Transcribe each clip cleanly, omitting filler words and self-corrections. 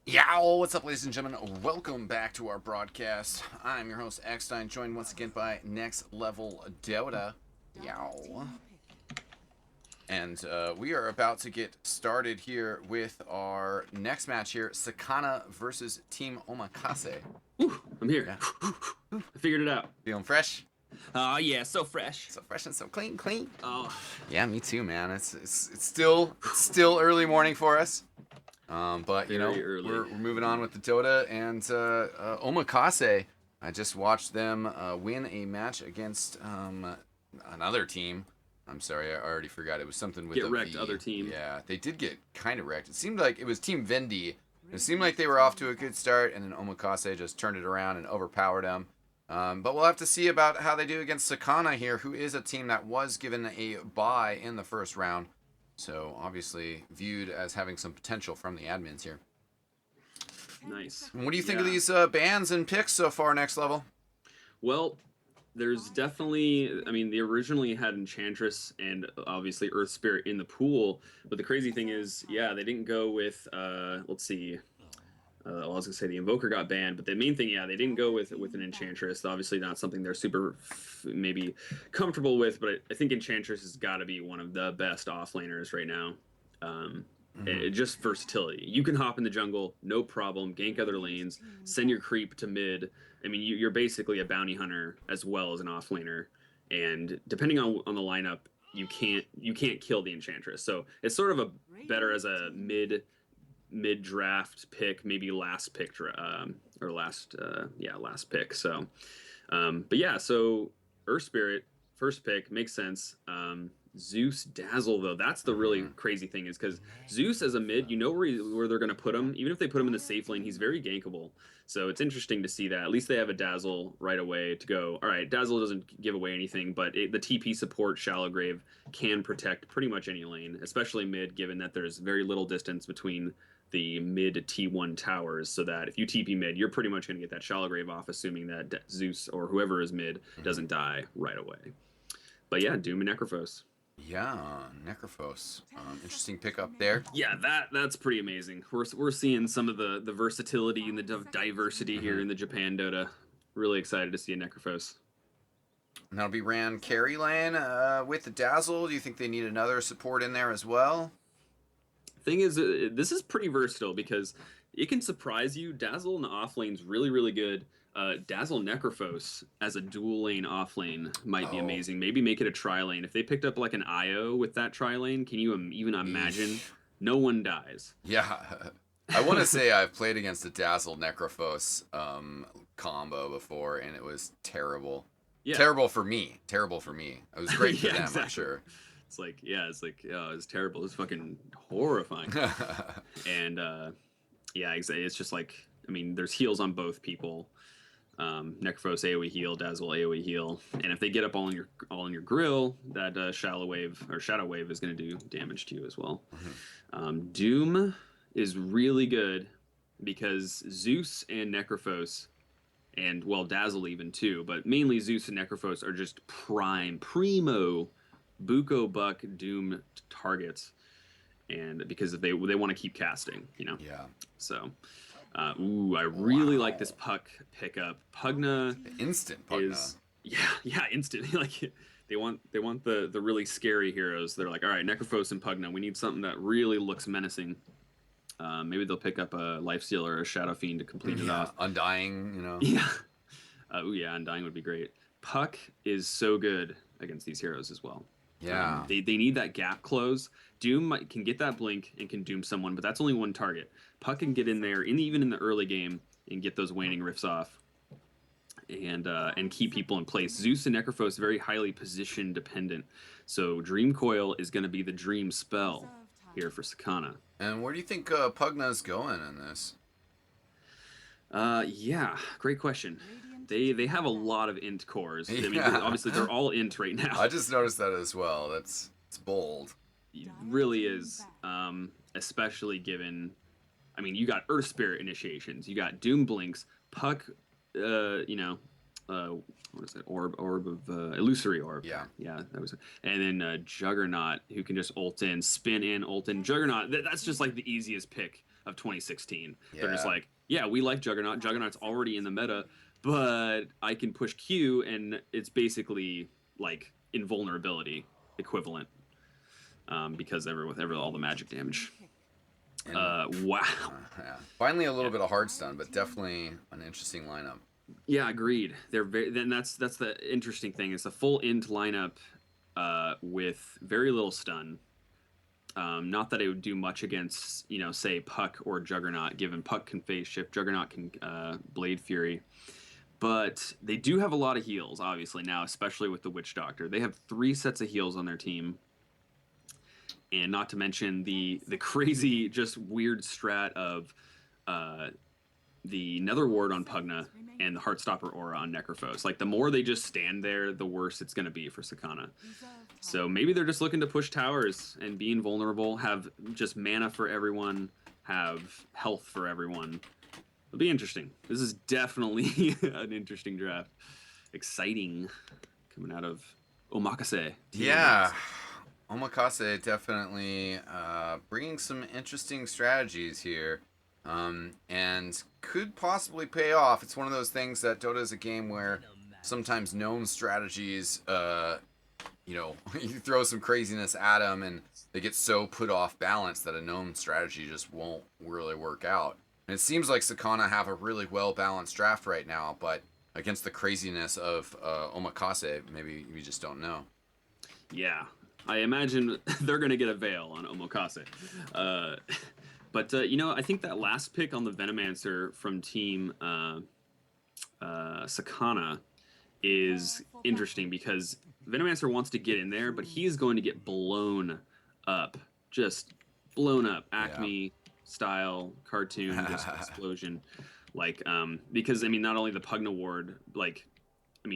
Yow! What's up, ladies and gentlemen? Welcome back to our broadcast. I'm your host, eXtine, joined once again by NexLevel Dota. Yow. And we are about to get started here with our next match here, Sakana versus Team Omakase. Ooh, I'm here. Yeah. I figured it out. Feeling fresh? Oh yeah, so fresh. So fresh and so clean. Oh. Yeah, me too, man. It's still early morning for us. But you know, we're moving on with the Dota and Omakase. I just watched them win a match against another team. I'm sorry, I already forgot. It was something with get wrecked, other team. Yeah, they did get kind of wrecked. It seemed like it was Team Vendi. It seemed like they were off to a good start, and then Omakase just turned it around and overpowered them. But we'll have to see about how they do against Sakana here, who is a team that was given a bye in the first round. So obviously viewed as having some potential from the admins here. Nice. What do you think of these bans and picks so far, NexLevel? Well, there's definitely, I mean, they originally had Enchantress and obviously Earth Spirit in the pool, but the crazy thing is, yeah, they didn't go with, let's see, well, I was gonna say the Invoker got banned, but the main thing, yeah, they didn't go with an Enchantress. Obviously, not something they're super maybe comfortable with, but I think Enchantress has got to be one of the best offlaners right now. Just versatility. You can hop in the jungle, no problem. Gank other lanes, send your creep to mid. I mean, you're basically a bounty hunter as well as an offlaner, and depending on the lineup, you can't kill the Enchantress. So it's sort of a better as a mid draft pick, maybe last pick or last pick. So, but yeah, so Earth Spirit first pick makes sense. Zeus Dazzle though, that's the really crazy thing is because Zeus as a mid, you know where they're going to put him. Even if they put him in the safe lane, he's very gankable. So it's interesting to see that. At least they have a Dazzle right away to go. All right, Dazzle doesn't give away anything, but the TP support Shallow Grave can protect pretty much any lane, especially mid, given that there's very little distance between the mid T1 towers, so that if you TP mid, you're pretty much going to get that Shallow Grave off, assuming that Zeus or whoever is mid doesn't die right away. But yeah, Doom and Necrophos. Yeah, Necrophos. Interesting pickup there. Yeah, that's pretty amazing. We're seeing some of the versatility and the diversity here in the JapanDota. Really excited to see a Necrophos. And that'll be ran carry lane with the Dazzle. Do you think they need another support in there as well? Thing is, this is pretty versatile because it can surprise you. Dazzle in the off lane's really good. Dazzle Necrophos as a dual lane off lane might be amazing. Maybe make it a tri lane. If they picked up like an IO with that tri lane, can you even imagine? No one dies. Yeah. I want to say I've played against a Dazzle Necrophos combo before, and it was terrible. Yeah. Terrible for me. It was great for them, exactly. I'm sure. It's like, it's terrible. It's fucking horrifying. And yeah, it's just like, I mean, there's heals on both people. Necrophos AoE heal, Dazzle AoE heal, and if they get up all in your grill, that Shadow Wave is going to do damage to you as well. Doom is really good because Zeus and Necrophos, and well, Dazzle even too, but mainly Zeus and Necrophos are just primo Buko Buck Doom targets, and because they want to keep casting, you know. Yeah. So. I really like this Puck pickup. Pugna instant Pugna. Instant. Like they want the really scary heroes. They're like, all right, Necrophos and Pugna. We need something that really looks menacing. Maybe they'll pick up a Lifesteal or a Shadow Fiend to complete it off. Undying, you know. Yeah. Undying would be great. Puck is so good against these heroes as well. Yeah. They need that gap close. Doom can get that blink and can doom someone, but that's only one target. Puck can get in there, even in the early game, and get those waning rifts off, and keep people in place. Zeus and Necrophos very highly position dependent, so Dream Coil is going to be the dream spell here for Sakana. And where do you think Pugna's going in this? Yeah, great question. They have a lot of int cores. I mean, obviously they're all int right now. I just noticed that as well. It's bold. It really is, especially given. I mean, you got Earth Spirit initiations, you got Doom Blinks, Puck, what is it? Orb of Illusory Orb. Yeah, that was it. And then Juggernaut, who can just ult in, spin in, ult in. Juggernaut, that's just like the easiest pick of 2016. Yeah. They're just like, yeah, we like Juggernaut. Juggernaut's already in the meta, but I can push Q, and it's basically like invulnerability equivalent, because with all the magic damage. And, Wow. yeah. Finally, a little bit of hard stun, but definitely an interesting lineup. Yeah, agreed. They're very. Then that's the interesting thing. It's a full int lineup, with very little stun. Not that it would do much against, say Puck or Juggernaut, given Puck can phase shift, Juggernaut can Blade Fury. But they do have a lot of heals, obviously, now, especially with the Witch Doctor. They have 3 sets of heals on their team. And not to mention the crazy, just weird strat of the Nether Ward on Pugna and the Heartstopper Aura on Necrophos. Like, the more they just stand there, the worse it's going to be for Sakana. So maybe they're just looking to push towers and be invulnerable, have just mana for everyone, have health for everyone. It'll be interesting. This is definitely an interesting draft. Exciting, coming out of Omakase. Yeah. Omakase definitely bringing some interesting strategies here, and could possibly pay off. It's one of those things that Dota is a game where sometimes known strategies, you throw some craziness at them and they get so put off balance that a known strategy just won't really work out. And it seems like Sakana have a really well-balanced draft right now, but against the craziness of Omakase, maybe we just don't know. Yeah. I imagine they're going to get a veil on Omakase. But I think that last pick on the Venomancer from team Sakana is interesting because Venomancer wants to get in there, but he's going to get blown up. Just blown up. Acme style cartoon, just explosion. Because, not only the Pugna Ward,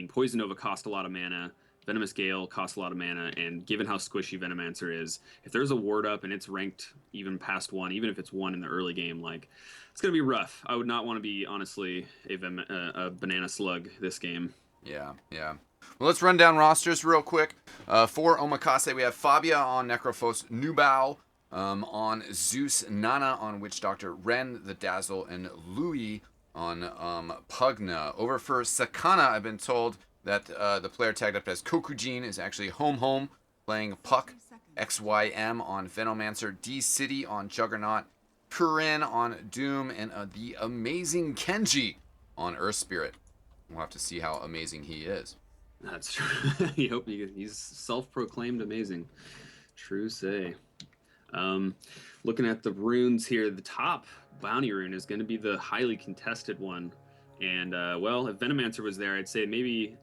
Poison Nova cost a lot of mana. Venomous Gale costs a lot of mana, and given how squishy Venomancer is, if there's a ward up and it's ranked even past 1, even if it's 1 in the early game, it's going to be rough. I would not want to be, honestly, a banana slug this game. Yeah. Well, let's run down rosters real quick. For Omakase, we have Fabia on Necrophos, Nubao on Zeus, Nana on Witch Doctor, Ren the Dazzle, and Louis on Pugna. Over for Sakana, I've been told that the player tagged up as Kokujin is actually Home, playing Puck, XYM on Venomancer, D-City on Juggernaut, Purin on Doom, and the amazing Kenji on Earth Spirit. We'll have to see how amazing he is. That's true. He's self-proclaimed amazing. True say. Looking at the runes here, the top bounty rune is going to be the highly contested one. And, if Venomancer was there, I'd say maybe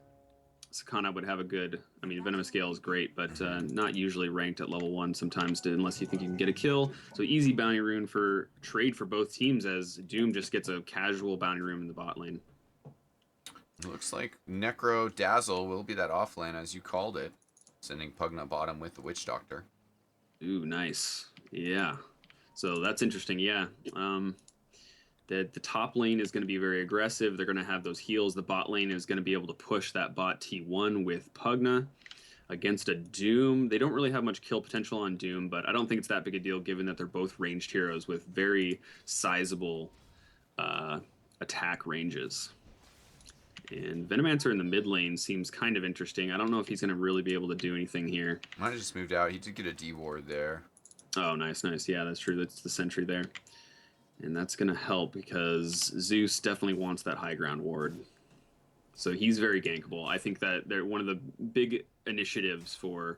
Sakana would have a good... Venomous Gale is great, but not usually ranked at level 1 sometimes, unless you think you can get a kill. So easy bounty rune for trade for both teams, as Doom just gets a casual bounty rune in the bot lane. Looks like Necro Dazzle will be that off lane, as you called it, sending Pugna bottom with the Witch Doctor. Ooh, nice. Yeah. So that's interesting, yeah. The top lane is going to be very aggressive. They're going to have those heals. The bot lane is going to be able to push that bot T1 with Pugna against a Doom. They don't really have much kill potential on Doom, but I don't think it's that big a deal given that they're both ranged heroes with very sizable attack ranges. And Venomancer in the mid lane seems kind of interesting. I don't know if he's going to really be able to do anything here. Might have just moved out. He did get a D ward there. Oh, nice. Yeah, that's true. That's the sentry there. And that's going to help because Zeus definitely wants that high ground ward. So he's very gankable. I think that they're one of the big initiatives for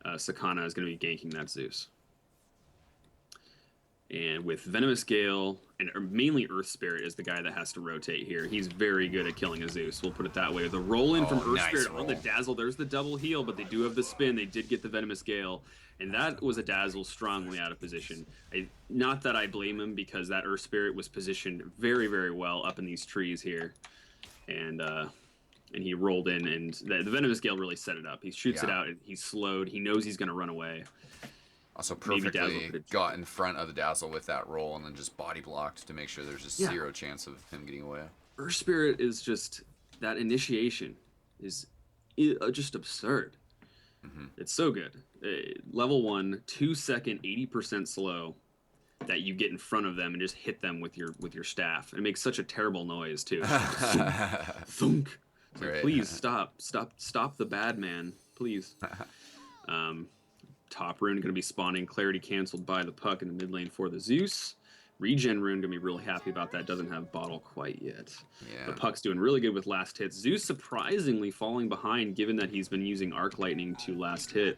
Sakana is going to be ganking that Zeus. And with Venomous Gale, and mainly Earth Spirit is the guy that has to rotate here. He's very good at killing a Zeus, we'll put it that way. The roll-in from Earth Spirit on the Dazzle, there's the double heal, but they do have the spin. They did get the Venomous Gale, and that was a Dazzle strongly out of position. Not that I blame him, because that Earth Spirit was positioned very, very well up in these trees here. And he rolled in, and the Venomous Gale really set it up. He shoots it out, and he's slowed. He knows he's going to run away. Also perfectly got in front of the Dazzle with that roll and then just body blocked to make sure there's just zero chance of him getting away. Earth Spirit is just, that initiation is just absurd. It's so good. Level 1, 2 second, 80% slow. that you get in front of them and just hit them with your staff. It makes such a terrible noise too. Thunk, thunk. It's like, Right. please stop the bad man, please. Top rune going to be spawning. Clarity canceled by the puck in the mid lane for the Zeus. Regen rune going to be really happy about that. Doesn't have bottle quite yet. Yeah. The puck's doing really good with last hits. Zeus surprisingly falling behind, given that he's been using arc lightning to last hit.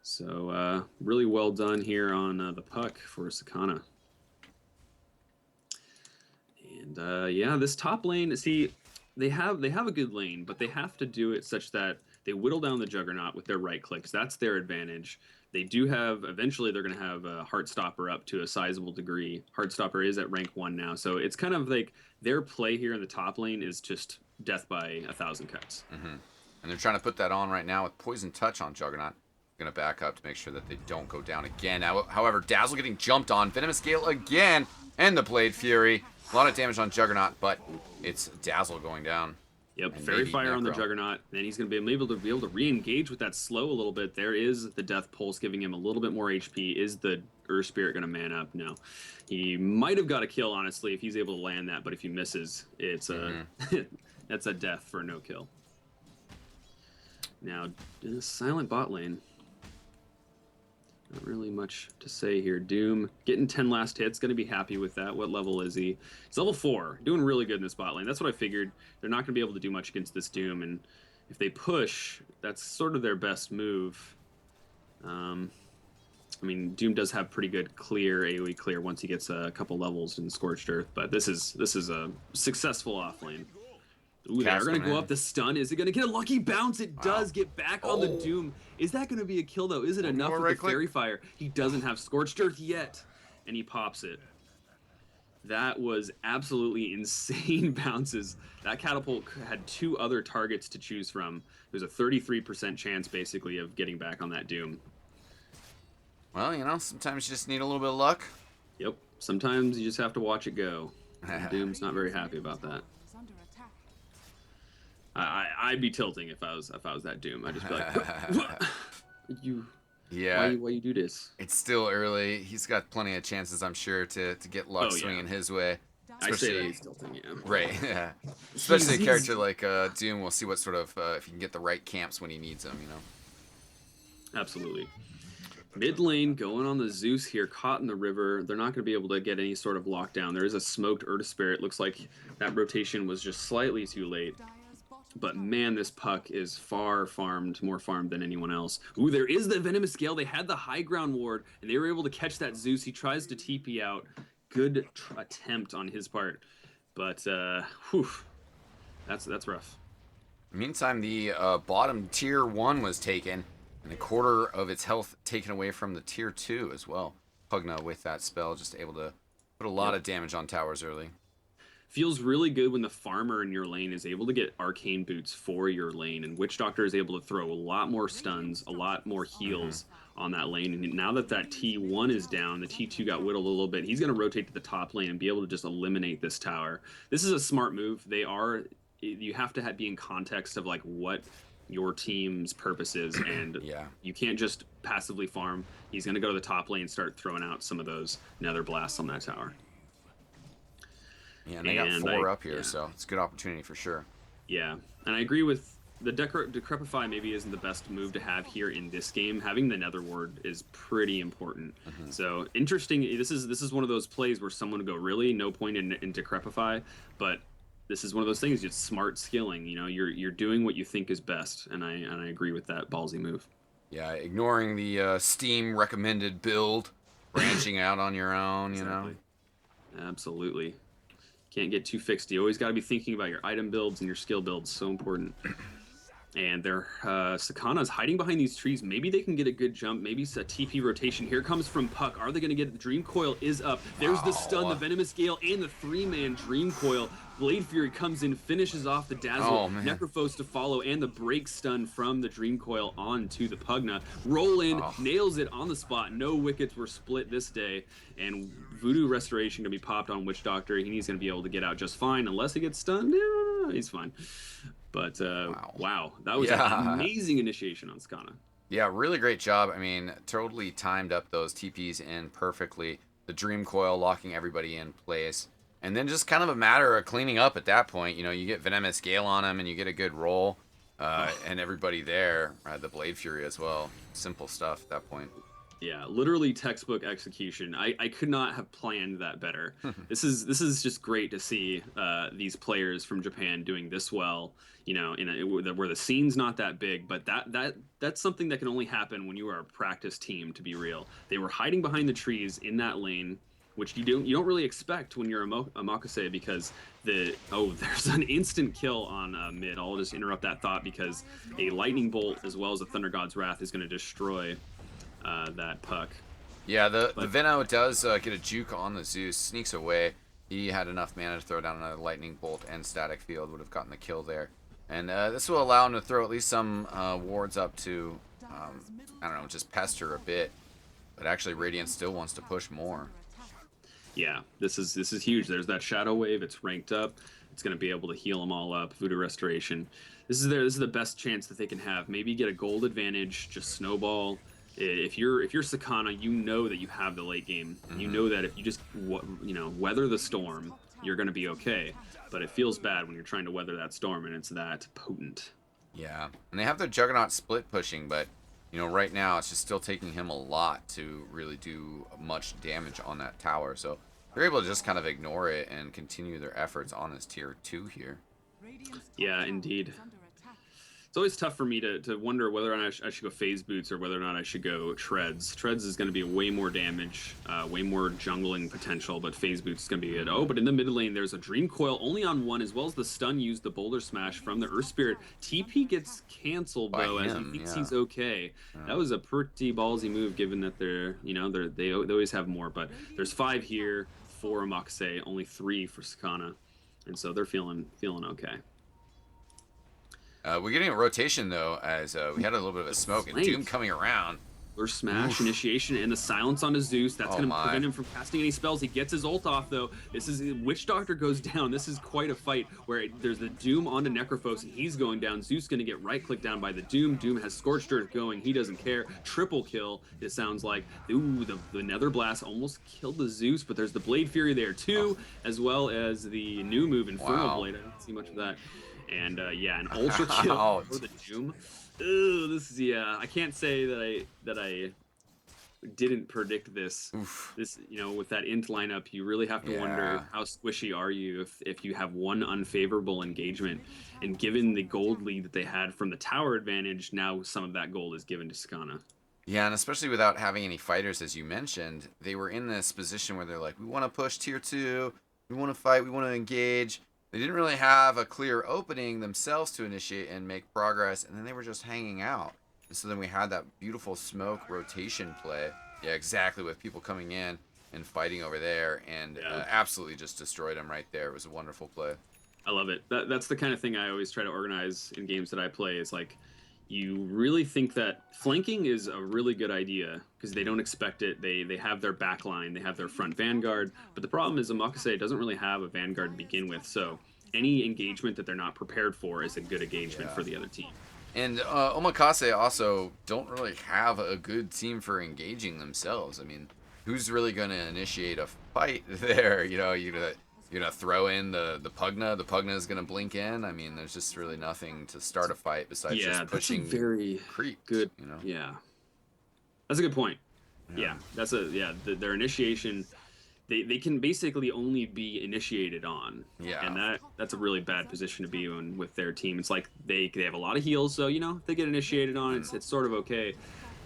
So really well done here on the puck for Sakana. And yeah, this top lane. See, they have a good lane, but they have to do it such that they whittle down the Juggernaut with their right clicks. That's their advantage. They do have, eventually they're going to have a Heartstopper up to a sizable degree. Heartstopper is at rank 1 now, so it's kind of like their play here in the top lane is just death by 1,000 cuts. And they're trying to put that on right now with Poison Touch on Juggernaut. Going to back up to make sure that they don't go down again. Now, however, Dazzle getting jumped on. Venomous Gale again, and the Blade Fury. A lot of damage on Juggernaut, but it's Dazzle going down. Yep, Fairy Fire on the Juggernaut. Then he's going to be able to re-engage with that slow a little bit. There is the Death Pulse giving him a little bit more HP. Is the Earth Spirit going to man up? No. He might have got a kill, honestly, if he's able to land that, but if he misses, it's a that's a death for no kill. Now, silent bot lane. Not really much to say here. Doom getting 10 last hits, going to be happy with that. What level is he? He's level 4, doing really good in this bot lane. That's what I figured. They're not going to be able to do much against this Doom, and if they push, that's sort of their best move. I mean, Doom does have pretty good clear, AoE clear once he gets a couple levels in Scorched Earth, but this is a successful offlane. Ooh, they're going to go up the stun. Is it going to get a lucky bounce? It does get back on the Doom. Is that going to be a kill, though? Is it enough with the Fairy Fire? He doesn't have Scorched Earth yet, and he pops it. That was absolutely insane bounces. That catapult had 2 other targets to choose from. There's a 33% chance, basically, of getting back on that Doom. Well, you know, sometimes you just need a little bit of luck. Yep. Sometimes you just have to watch it go. Doom's not very happy about that. I'd be tilting if I was that Doom. I'd just be like, why you do this? It's still early. He's got plenty of chances, I'm sure, to get luck swinging his way. I say that he's tilting, yeah. Right, yeah. Especially a character like Doom. We'll see what sort of if he can get the right camps when he needs them, you know. Absolutely. Mid lane going on the Zeus here, caught in the river. They're not going to be able to get any sort of lockdown. There is a smoked Earth Spirit. Looks like that rotation was just slightly too late. But man, this puck is more farmed than anyone else. Ooh, there is the Venomous Gale. They had the high ground ward, and they were able to catch that Zeus. He tries to TP out. Good attempt on his part. But, whew, that's rough. Meantime, the bottom tier 1 was taken, and a quarter of its health taken away from the tier 2 as well. Pugna with that spell, just able to put a lot of damage on towers early. Feels really good when the farmer in your lane is able to get arcane boots for your lane, and Witch Doctor is able to throw a lot more stuns, a lot more heals on that lane. And now that T1 is down, the T2 got whittled a little bit. He's going to rotate to the top lane and be able to just eliminate this tower. This is a smart move. You have to be in context of like what your team's purpose is, and you can't just passively farm. He's going to go to the top lane and start throwing out some of those nether blasts on that tower. Yeah, and they got 4 up here, so it's a good opportunity for sure. Yeah, and I agree with the Decrepify maybe isn't the best move to have here in this game. Having the Nether Ward is pretty important. So interesting. This is one of those plays where someone would go, really, no point in Decrepify, but this is one of those things. It's smart skilling. You know, you're doing what you think is best, and I agree with that ballsy move. Yeah, ignoring the Steam recommended build, branching out on your own. Exactly. You know. Absolutely. Can't get too fixed. You always got to be thinking about your item builds and your skill builds. So important. And their Sakana's hiding behind these trees. Maybe they can get a good jump. Maybe it's a TP rotation. Here comes from Puck. Are they going to get it? The Dream Coil is up. There's the stun, the Venomous Gale, and the 3-man Dream Coil. Blade Fury comes in, finishes off the Dazzle. Necrophos to follow, and the break stun from the Dream Coil onto the Pugna. Roll in, nails it on the spot. No wickets were split this day. And Voodoo Restoration going to be popped on Witch Doctor. He's going to be able to get out just fine. Unless he gets stunned, he's fine. But, wow. That was an amazing initiation on Sakana. Yeah, really great job. I mean, totally timed up those TPs in perfectly. the Dream Coil locking everybody in place. And then just kind of a matter of cleaning up at that point. You know, you get Venomous Gale on him and you get a good roll. And everybody there, the Blade Fury as well. Simple stuff at that point. Yeah, literally textbook execution. I could not have planned that better. This is just great to see these players from Japan doing this well. You know, where the scene's not that big, but that's something that can only happen when you are a practice team. To be real, they were hiding behind the trees in that lane, which you don't really expect when you're a Omakase, because there's an instant kill on mid. I'll just interrupt that thought because a lightning bolt as well as a Thunder God's Wrath is going to destroy that puck. Yeah, the Veno does get a juke on the Zeus, sneaks away. He had enough mana to throw down another lightning bolt and static field, would have gotten the kill there. And this will allow him to throw at least some wards up to, I don't know, just pester a bit. But actually, Radiant still wants to push more. Yeah, this is huge. There's that Shadow Wave. It's ranked up. It's going to be able to heal them all up. Voodoo Restoration. This is the best chance that they can have. Maybe get a gold advantage. Just snowball. If you're Sakana, you know that you have the late game. You know that if you just weather the storm, you're going to be okay. But it feels bad when you're trying to weather that storm and it's that potent. Yeah, and they have their Juggernaut split pushing, but right now it's just still taking him a lot to really do much damage on that tower. So they're able to just kind of ignore it and continue their efforts on this tier 2 here. Yeah, indeed. It's always tough for me to wonder whether or not I should go phase boots or whether or not I should go treads. Treads is going to be way more damage, way more jungling potential, but phase boots is going to be good. Oh, but in the mid lane, there's a Dream Coil only on one, as well as the stun used the Boulder Smash from the Earth Spirit. TP gets canceled, though, as he thinks he's okay. Yeah. That was a pretty ballsy move, given that they always have more, but there's 5 here, 4 Omakase, only 3 for Sakana, and so they're feeling okay. We're getting a rotation, though, as we had a little bit of a smoke and Doom coming around. Or Smash, initiation, and the silence on his Zeus. That's going to prevent him from casting any spells. He gets his ult off, though. Witch Doctor goes down. This is quite a fight where there's the Doom onto Necrophos, and he's going down. Zeus going to get right-clicked down by the Doom. Doom has Scorched Earth going. He doesn't care. Triple kill, it sounds like. Ooh, the Nether Blast almost killed the Zeus, but there's the Blade Fury there, too, as well as the new move, Inferno Blade. I don't see much of that. And an ultra kill for the Doom. Ooh, I can't say that I didn't predict this. Oof. This, with that int lineup, you really have to wonder how squishy are you if you have one unfavorable engagement. And given the gold lead that they had from the tower advantage, now some of that gold is given to Sakana. Yeah, and especially without having any fighters, as you mentioned, they were in this position where they're like, we want to push tier 2, we want to fight, we want to engage. They didn't really have a clear opening themselves to initiate and make progress, and then they were just hanging out. And so then we had that beautiful smoke rotation play. Yeah, exactly, with people coming in and fighting over there, and absolutely just destroyed them right there. It was a wonderful play. I love it. That's the kind of thing I always try to organize in games that I play. Is like, you really think that flanking is a really good idea because they don't expect it. They have their back line, they have their front vanguard, but the problem is Omakase doesn't really have a vanguard to begin with, so any engagement that they're not prepared for is a good engagement for the other team. And Omakase also don't really have a good team for engaging themselves. I mean, who's really going to initiate a fight there? You're gonna throw in the Pugna. The Pugna is gonna blink in. I mean, there's just really nothing to start a fight besides just pushing. That's a very creep. Good. Yeah, that's a good point. Yeah, their initiation. They can basically only be initiated on. Yeah, and that's a really bad position to be in with their team. It's like they have a lot of heals, so if they get initiated on, it's sort of okay.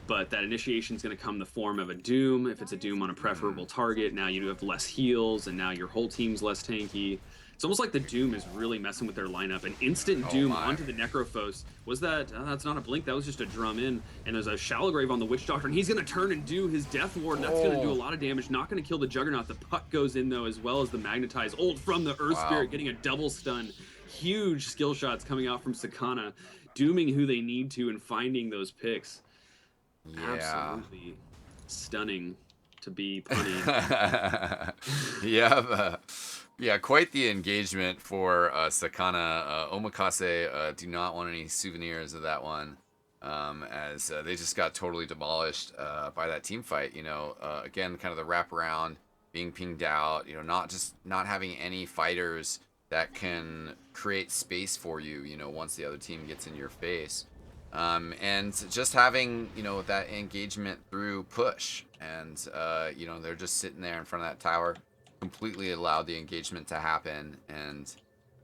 But that initiation is going to come in the form of a Doom. If it's a Doom on a preferable target, now you have less heals, and now your whole team's less tanky. It's almost like the Doom is really messing with their lineup. An instant Doom onto the Necrophos. Was that... that's not a blink. That was just a drum in. And there's a Shallow Grave on the Witch Doctor, and he's going to turn and do his Death Ward, and that's going to do a lot of damage. Not going to kill the Juggernaut. The puck goes in, though, as well as the Magnetize. Ult from the Earth Spirit, getting a double stun. Huge skill shots coming out from Sakana, dooming who they need to and finding those picks. Yeah. Absolutely stunning to be punny. Yeah, quite the engagement for Sakana. Omakase do not want any souvenirs of that one, as they just got totally demolished by that team fight. Again, kind of the wraparound being pinged out, you know, not having any fighters that can create space for you, you know, once the other team gets in your face. And just having, you know, that engagement through push. And, you know, they're just sitting there in front of that tower, completely allowed the engagement to happen. And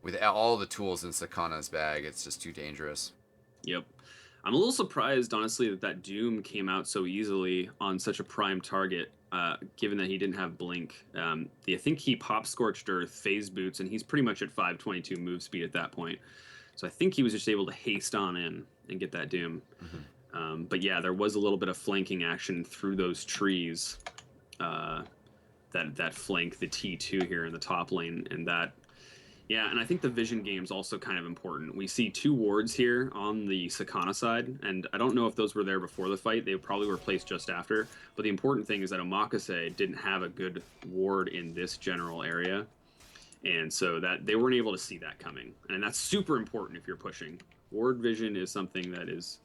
with all the tools in Sakana's bag, it's just too dangerous. Yep. I'm a little surprised, honestly, that that Doom came out so easily on such a prime target, given that he didn't have Blink. I think he popped Scorched Earth, Phase Boots, and he's pretty much at 522 move speed at that point. So I think he was just able to haste on in and get that Doom. But yeah, there was a little bit of flanking action through those trees that flank the T2 here in the top lane, and that. Yeah, and I think the vision game is also kind of important. We see 2 wards here on the Sakana side, and I don't know if those were there before the fight. They probably were placed just after. But the important thing is that Omakase didn't have a good ward in this general area, and so that they weren't able to see that coming. And that's super important if you're pushing. Ward vision is something that is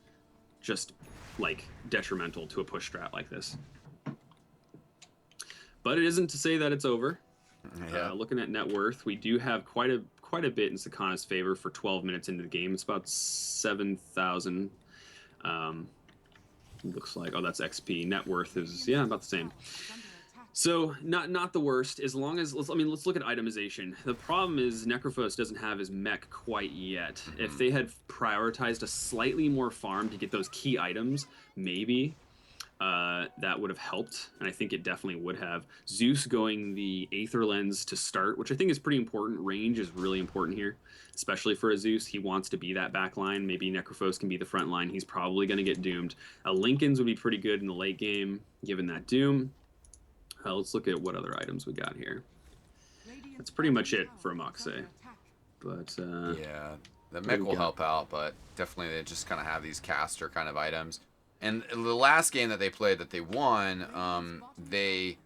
just, like, detrimental to a push strat like this. But it isn't to say that it's over. Yeah. Looking at net worth, we do have quite a bit in Sakana's favor for 12 minutes into the game. It's about 7,000. Looks like, oh, that's XP. Net worth is, yeah, about the same. So not the worst, as long as, let's look at itemization. The problem is Necrophos doesn't have his mech quite yet. If they had prioritized a slightly more farm to get those key items, maybe that would have helped, and I think it definitely would have. Zeus going the Aether Lens to start, which I think is pretty important. Range is really important here, especially for a Zeus. He wants to be that back line. Maybe Necrophos can be the front line. He's probably going to get doomed. Lincoln's would be pretty good in the late game, given that doom. Let's look at what other items we got here. That's pretty much it for Omakase. But yeah, the mech will help out, but definitely they just kind of have these caster kind of items. And the last game that they played that they won, they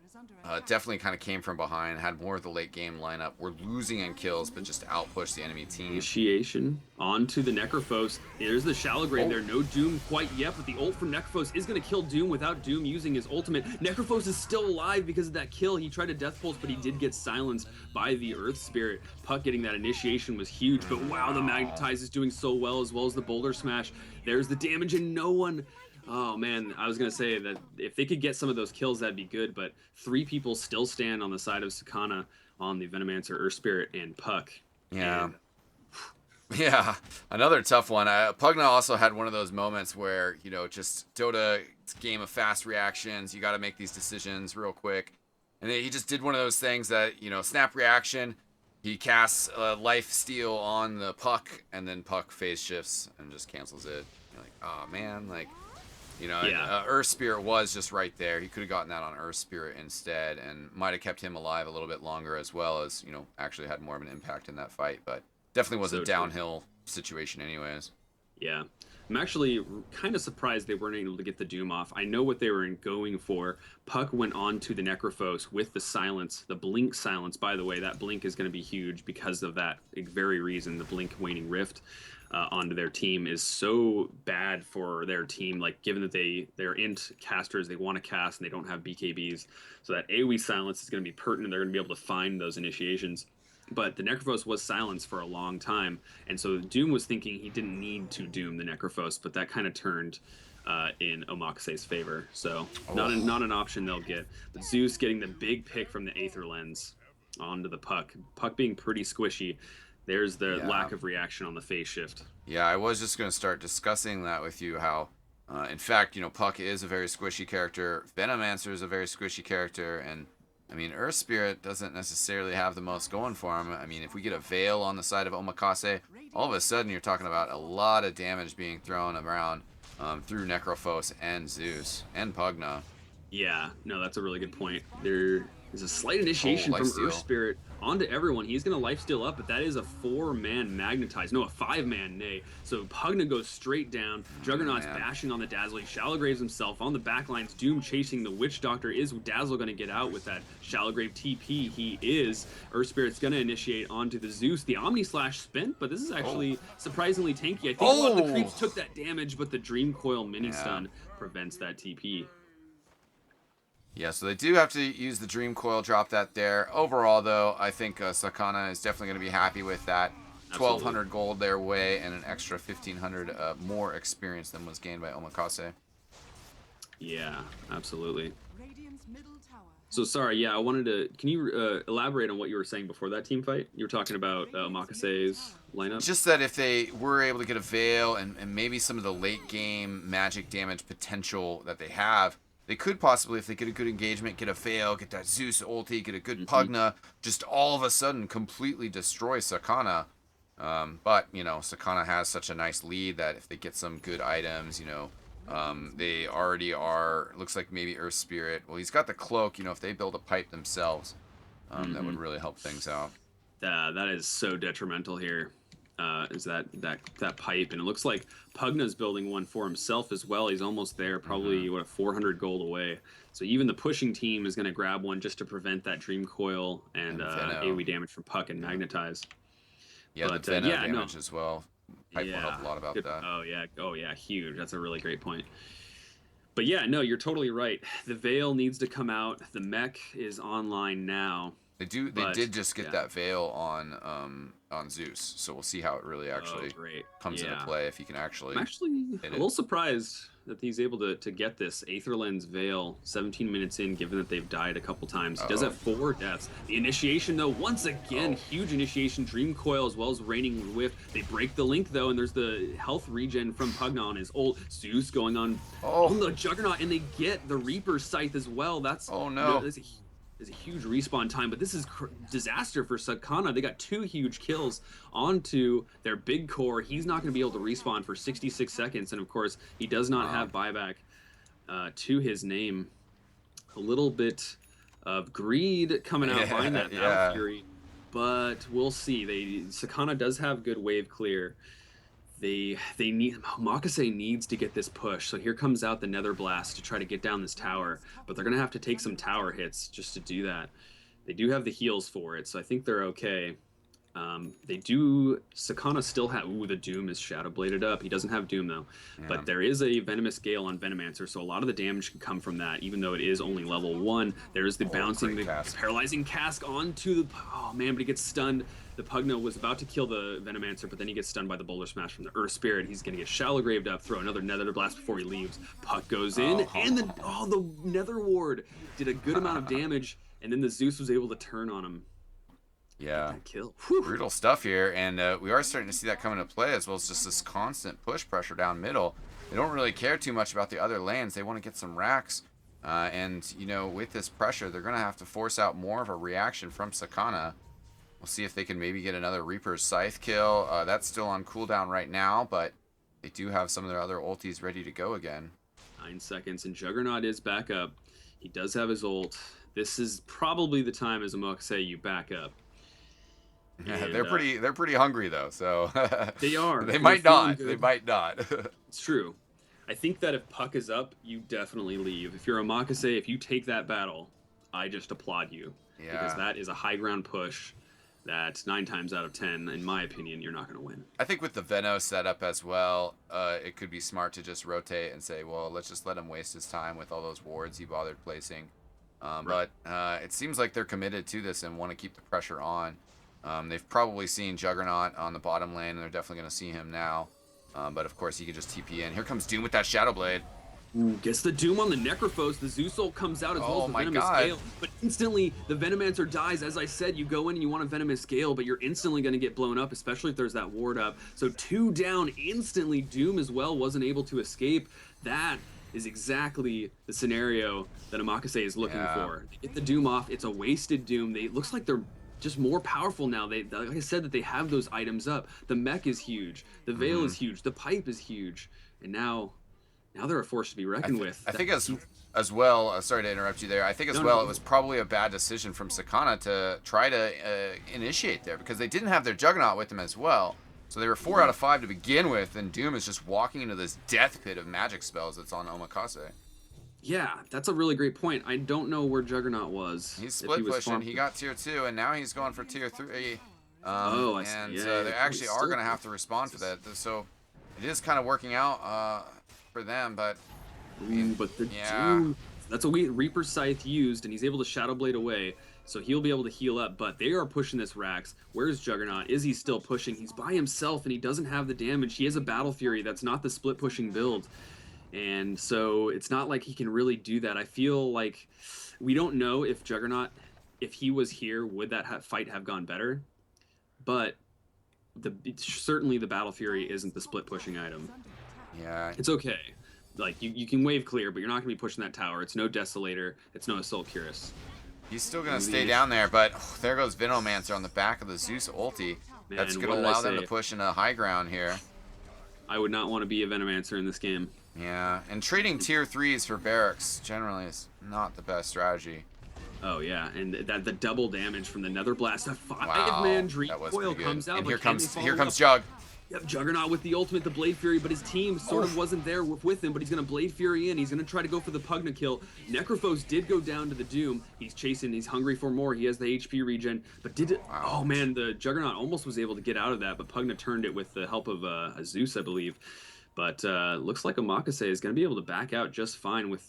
definitely kind of came from behind, had more of the late game lineup. Were losing in kills, but just outpushed the enemy team. Initiation onto the Necrophos. There's the Shallow Grave there. No Doom quite yet, but the ult from Necrophos is going to kill Doom without Doom using his ultimate. Necrophos is still alive because of that kill. He tried to Death Pulse, but he did get silenced by the Earth Spirit. Puck getting that initiation was huge, but wow, the Magnetize is doing so well, as well as the Boulder Smash. There's the damage, and no one... Oh man, I was going to say that if they could get some of those kills, that'd be good, but 3 people still stand on the side of Sakana on the Venomancer, Earth Spirit, and Puck. Yeah. And... Yeah, another tough one. Pugna also had one of those moments where, you know, just Dota, it's a game of fast reactions. You got to make these decisions real quick. And then he just did one of those things that, you know, snap reaction. He casts Life Steal on the Puck, and then Puck phase shifts and just cancels it. You're like, oh man, like... You know, yeah. Earth Spirit was just right there. He could have gotten that on Earth Spirit instead, and might have kept him alive a little bit longer, as well as, you know, actually had more of an impact in that fight. But definitely was a downhill situation anyways. Yeah. I'm actually kind of surprised they weren't able to get the Doom off. I know what they were going for. Puck went on to the Necrophos with the silence, the Blink silence. By the way, that Blink is going to be huge because of that very reason, the Blink Waning Rift. Onto their team is so bad for their team, like given that they're int casters, they want to cast and they don't have BKBs, so that AoE silence is going to be pertinent. They're going to be able to find those initiations, but the Necrophos was silenced for a long time, and so Doom was thinking he didn't need to doom the Necrophos, but that kind of turned in Omakase's favor, so not an option they'll get. But Zeus getting the big pick from the Aether Lens onto the Puck being pretty squishy. There's the lack of reaction on the phase shift. Yeah, I was just going to start discussing that with you, how, in fact, you know, Puck is a very squishy character. Venomancer is a very squishy character. And, I mean, Earth Spirit doesn't necessarily have the most going for him. I mean, if we get a Veil on the side of Omakase, all of a sudden you're talking about a lot of damage being thrown around through Necrophos and Zeus and Pugna. Yeah, no, that's a really good point. There is a slight initiation from Earth Spirit onto everyone. He's going to lifesteal up, but that is a 4-man magnetize. No, a 5-man nay. So Pugna goes straight down. Juggernaut's bashing on the Dazzle. He Shallow Graves himself on the backlines. Doom chasing the Witch Doctor. Is Dazzle going to get out with that Shallow Grave TP? He is. Earth Spirit's going to initiate onto the Zeus. The Omni Slash spent, but this is actually surprisingly tanky. I think a lot of the creeps took that damage, but the Dream Coil Mini Stun prevents that TP. Yeah, so they do have to use the Dream Coil, drop that there. Overall, though, I think Sakana is definitely going to be happy with that. Absolutely. 1,200 gold their way and an extra 1,500 more experience than was gained by Omakase. Yeah, absolutely. Radiant's middle tower So sorry, yeah, I wanted to. Can you elaborate on what you were saying before that team fight? You were talking about Omakase's lineup. Just that if they were able to get a Veil and maybe some of the late game magic damage potential that they have, they could possibly, if they get a good engagement, get a Veil, get that Zeus ulti, get a good Pugna, just all of a sudden completely destroy Sakana. But, you know, Sakana has such a nice lead that if they get some good items, you know, they already are, looks like maybe Earth Spirit. Well, he's got the cloak, you know, if they build a pipe themselves, that would really help things out. That is so detrimental here. Is that pipe, and it looks like Pugna's building one for himself as well. He's almost there, probably what, 400 gold away. So even the pushing team is going to grab one just to prevent that Dream Coil and AoE damage from Puck and Magnetize. Yeah, but, the Venom damage as well. Pipe will help a lot about that. Oh yeah, huge. That's a really great point. But yeah, no, you're totally right. The Veil needs to come out. The mech is online now. They did just get that Veil on Zeus, so we'll see how it really actually comes into play if he can actually. I'm actually a little surprised that he's able to get this Aether Lens Veil 17 minutes in, given that they've died a couple times. He does have 4 deaths. The initiation, though, once again, huge initiation. Dream Coil as well as Raining Whiff. They break the link, though, and there's the health regen from Pugna on his ult. Zeus going on the Juggernaut, and they get the Reaper's Scythe as well. That's is a huge respawn time, but this is disaster for Sakana. They got 2 huge kills onto their big core. He's not going to be able to respawn for 66 seconds, and of course, he does not have buyback to his name. A little bit of greed coming out behind that Battle Fury, but we'll see. Sakana does have good wave clear. They need Omakase needs to get this push. So here comes out the Nether Blast to try to get down this tower, but they're gonna have to take some tower hits just to do that. They do have the heals for it, so I think they're okay. Sakana still have, the Doom is shadow bladed up. He doesn't have Doom though, but there is a Venomous Gale on Venomancer, so a lot of the damage can come from that, even though it is only level 1. There's the bouncing, the paralyzing cask onto the, but he gets stunned. The Pugna was about to kill the Venomancer, but then he gets stunned by the Boulder Smash from the Earth Spirit. He's gonna get Shallow Graved up, throw another Nether Blast before he leaves. Puck goes in, and the Nether Ward did a good amount of damage, and then the Zeus was able to turn on him. Yeah, kill. Brutal stuff here, and we are starting to see that come into play, as well as just this constant push pressure down middle. They don't really care too much about the other lanes. They want to get some racks, and you know, with this pressure, they're gonna have to force out more of a reaction from Sakana. We'll see if they can maybe get another Reaper's Scythe kill. That's still on cooldown right now, but they do have some of their other ultis ready to go again. 9 seconds, and Juggernaut is back up. He does have his ult. This is probably the time, as Omakase, you back up. And, they're pretty hungry though, so they are. They might not. They might not. It's true. I think that if Puck is up, you definitely leave. If you're Omakase, if you take that battle, I just applaud you. Yeah. Because that is a high ground push that 9 times out of 10, in my opinion, you're not going to win. I think with the Veno setup as well, it could be smart to just rotate and say, well, let's just let him waste his time with all those wards he bothered placing. But it seems like they're committed to this and want to keep the pressure on. They've probably seen Juggernaut on the bottom lane, and they're definitely going to see him now. But of course, he could just TP in. Here comes Doom with that Shadow Blade. Gets the Doom on the Necrophos. The Zeus ult comes out as well as the Venomous Gale. But instantly, the Venomancer dies. As I said, you go in and you want a Venomous Gale, but you're instantly going to get blown up, especially if there's that ward up. So 2 down instantly. Doom as well wasn't able to escape. That is exactly the scenario that Omakase is looking for. They get the Doom off. It's a wasted Doom. It looks like they're just more powerful now. Like I said, that they have those items up. The mech is huge. The Veil is huge. The pipe is huge. And now they're a force to be reckoned with. I think as well, sorry to interrupt you there, I think it was probably a bad decision from Sakana to try to initiate there, because they didn't have their Juggernaut with them as well. So they were 4 out of 5 to begin with, and Doom is just walking into this death pit of magic spells that's on Omakase. Yeah, that's a really great point. I don't know where Juggernaut was. He's split pushing. He got tier 2, and now he's going for tier 3. I see. And they actually are going to have to respond for that. So it is kind of working out for them, but I mean, but the Doom That's what Reaper Scythe used, and he's able to Shadow Blade away, so he'll be able to heal up. But they are pushing this Rax. Where's Juggernaut? Is he still pushing? He's by himself, and he doesn't have the damage. He has a Battle Fury. That's not the split pushing build, and so it's not like he can really do that. I feel like we don't know if Juggernaut, if he was here, would that fight have gone better? But certainly the Battle Fury isn't the split pushing item. Yeah. It's okay. Like, you can wave clear, but you're not going to be pushing that tower. It's no Desolator. It's no Assault Cuirass. He's still going to stay down there, but there goes Venomancer on the back of the Zeus ulti. Man, that's going to allow them to push into high ground here. I would not want to be a Venomancer in this game. Yeah, and trading tier 3s for barracks generally is not the best strategy. Oh, yeah, and that the double damage from the Nether Blast. A 5-man Dream that was Coil pretty good. comes out. And but here comes Jug. Yep, Juggernaut with the ultimate, the Blade Fury, but his team sort of wasn't there with him, but he's going to Blade Fury in. He's going to try to go for the Pugna kill. Necrophos did go down to the Doom. He's chasing. He's hungry for more. He has the HP regen, but oh man, the Juggernaut almost was able to get out of that, but Pugna turned it with the help of a Zeus, I believe. But looks like Omakase is going to be able to back out just fine with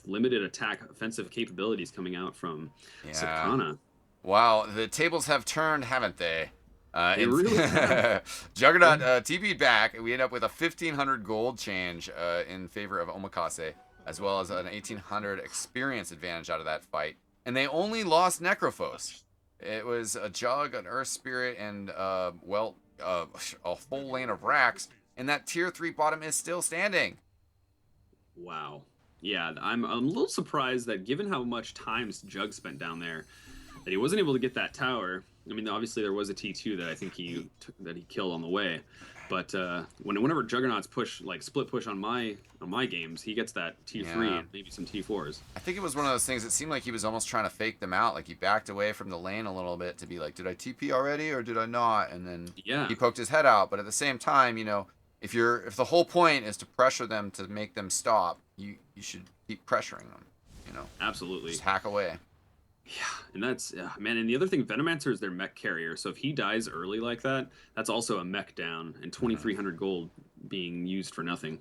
limited attack offensive capabilities coming out from Sakana. Wow, the tables have turned, haven't they? They really have. Juggernaut TP'd back. We end up with a 1,500 gold change in favor of Omakase, as well as an 1,800 experience advantage out of that fight. And they only lost Necrophos. It was a Jug, an Earth Spirit, and a full lane of Rax. And that tier 3 bottom is still standing. Wow. Yeah, I'm a little surprised that given how much time Jug spent down there, that he wasn't able to get that tower. I mean, obviously there was a T2 that I think he killed on the way, but whenever Juggernauts push, like split push on my games, he gets that T3 and maybe some T4s. I think it was one of those things. It seemed like he was almost trying to fake them out. Like he backed away from the lane a little bit to be like, did I TP already or did I not? And then he poked his head out. But at the same time, you know, if the whole point is to pressure them to make them stop, you should keep pressuring them. You know, absolutely, just hack away. Yeah, and that's man. And the other thing, Venomancer is their mech carrier. So if he dies early like that, that's also a mech down and 2,300 gold being used for nothing.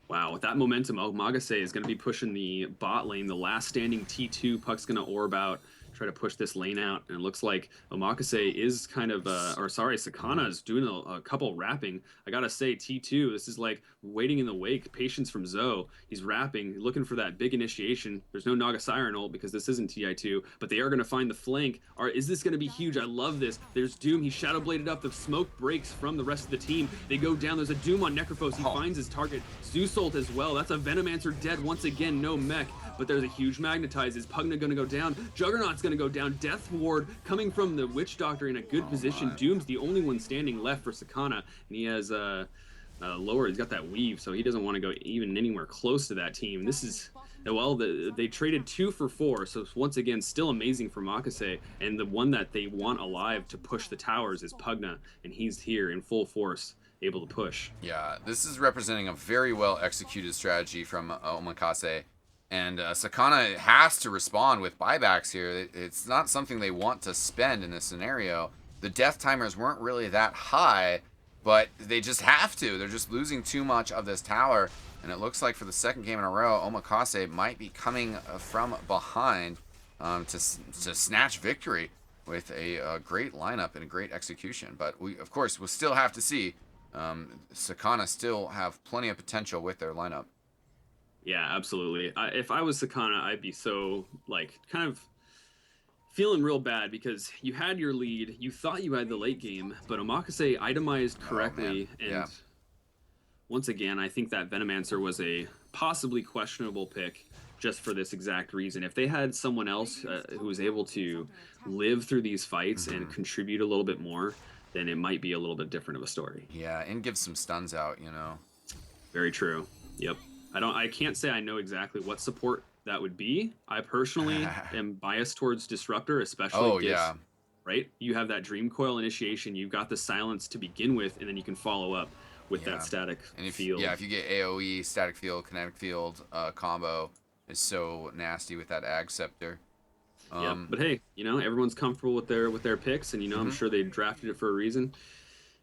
Wow, with that momentum, Omakase is going to be pushing the bot lane. The last standing T2 Puck's going to orb out, try to push this lane out, and it looks like Omakase is kind of, Sakana is doing a couple wrapping. I gotta say, T2, this is like waiting in the wake, patience from Zoe. He's wrapping, looking for that big initiation. There's no Naga Siren ult because this isn't TI2, but they are gonna find the flank. Is this gonna be huge? I love this. There's Doom, he's shadow bladed up, the smoke breaks from the rest of the team. They go down, there's a Doom on Necrophos, he finds his target. Zeus ult as well, that's a Venomancer dead once again, no mech. But there's a huge magnetize. Is Pugna gonna go down? Juggernaut's gonna go down. Death Ward coming from the Witch Doctor in a good position. Doom's the only one standing left for Sakana, and he has lower. He's got that weave, so he doesn't want to go even anywhere close to that team. This is they traded 2 for 4, so once again still amazing for Omakase. And the one that they want alive to push the towers is Pugna, and he's here in full force, able to push. Yeah, this is representing a very well executed strategy from Omakase. And Sakana has to respond with buybacks here. It's not something they want to spend in this scenario. The death timers weren't really that high, but they just have to. They're just losing too much of this tower. And it looks like for the second game in a row, Omakase might be coming from behind to snatch victory with a great lineup and a great execution. But we, of course, will still have to see. Sakana still have plenty of potential with their lineup. Yeah, absolutely. If I was Sakana, I'd be so, like, kind of feeling real bad because you had your lead, you thought you had the late game, but Omakase itemized correctly, and once again, I think that Venomancer was a possibly questionable pick just for this exact reason. If they had someone else who was able to live through these fights and contribute a little bit more, then it might be a little bit different of a story. Yeah, and give some stuns out, you know. Very true. Yep. I can't say I know exactly what support that would be. I personally am biased towards Disruptor, especially right? You have that Dream Coil initiation, you've got the silence to begin with, and then you can follow up with that static field. Yeah, if you get AoE, static field, kinetic field combo is so nasty with that Ag Scepter. Yeah, but hey, you know, everyone's comfortable with their picks, and you know, I'm sure they drafted it for a reason.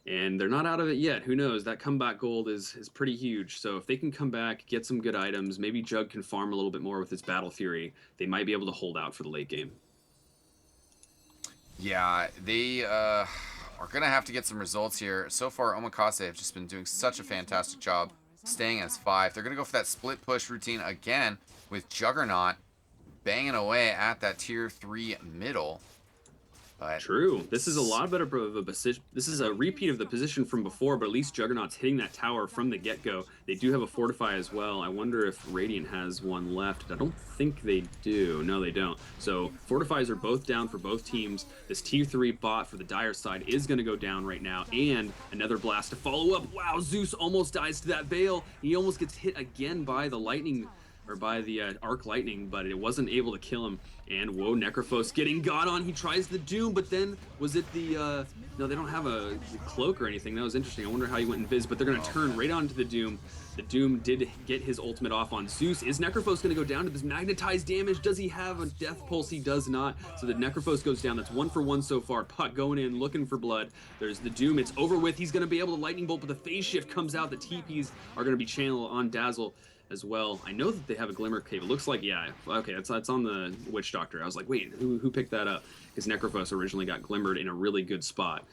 And they're not out of it yet. Who knows? That comeback gold is pretty huge. So if they can come back, get some good items, maybe Jug can farm a little bit more with his Battle Fury, they might be able to hold out for the late game. Yeah, they are going to have to get some results here. So far, Omakase have just been doing such a fantastic job staying as 5. They're going to go for that split push routine again with Juggernaut banging away at that tier 3 middle. But True. This is a lot better of a position. This is a repeat of the position from before, but at least Juggernaut's hitting that tower from the get-go. They do have a Fortify as well. I wonder if Radiant has one left. I don't think they do. No, they don't. So Fortifies are both down for both teams. This tier 3 bot for the Dire side is going to go down right now, and another blast to follow up. Wow, Zeus almost dies to that Veil. He almost gets hit again by the lightning, or by the arc lightning, but it wasn't able to kill him. And whoa, Necrophos getting got on. He tries the Doom, but then was it the no, they don't have a cloak or anything. That was interesting. I wonder how he went invis, but they're gonna turn right onto the Doom. The Doom did get his ultimate off on Zeus. Is Necrophos gonna go down to this magnetized damage? Does he have a death pulse? He does not. So the Necrophos goes down. That's 1 for 1 so far. Puck going in, looking for blood. There's the Doom. It's over with. He's gonna be able to lightning bolt, but the phase shift comes out. The TPs are gonna be channeled on Dazzle as well. I know that they have a Glimmer Cave. It looks like, yeah, okay, that's on the Witch Doctor. I was like, wait, who picked that up? Because Necrophos originally got glimmered in a really good spot.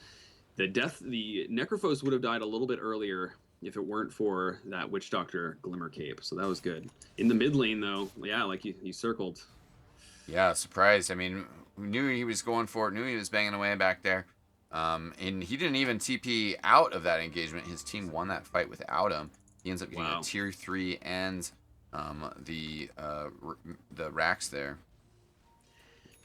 The Necrophos would have died a little bit earlier if it weren't for that Witch Doctor Glimmer Cape, so that was good. In the mid lane, though, yeah, like you circled. yeah, surprised. I mean, we knew he was going for it, knew he was banging away back there. And he didn't even TP out of that engagement. His team won that fight without him. He ends up getting a tier 3 and the racks there.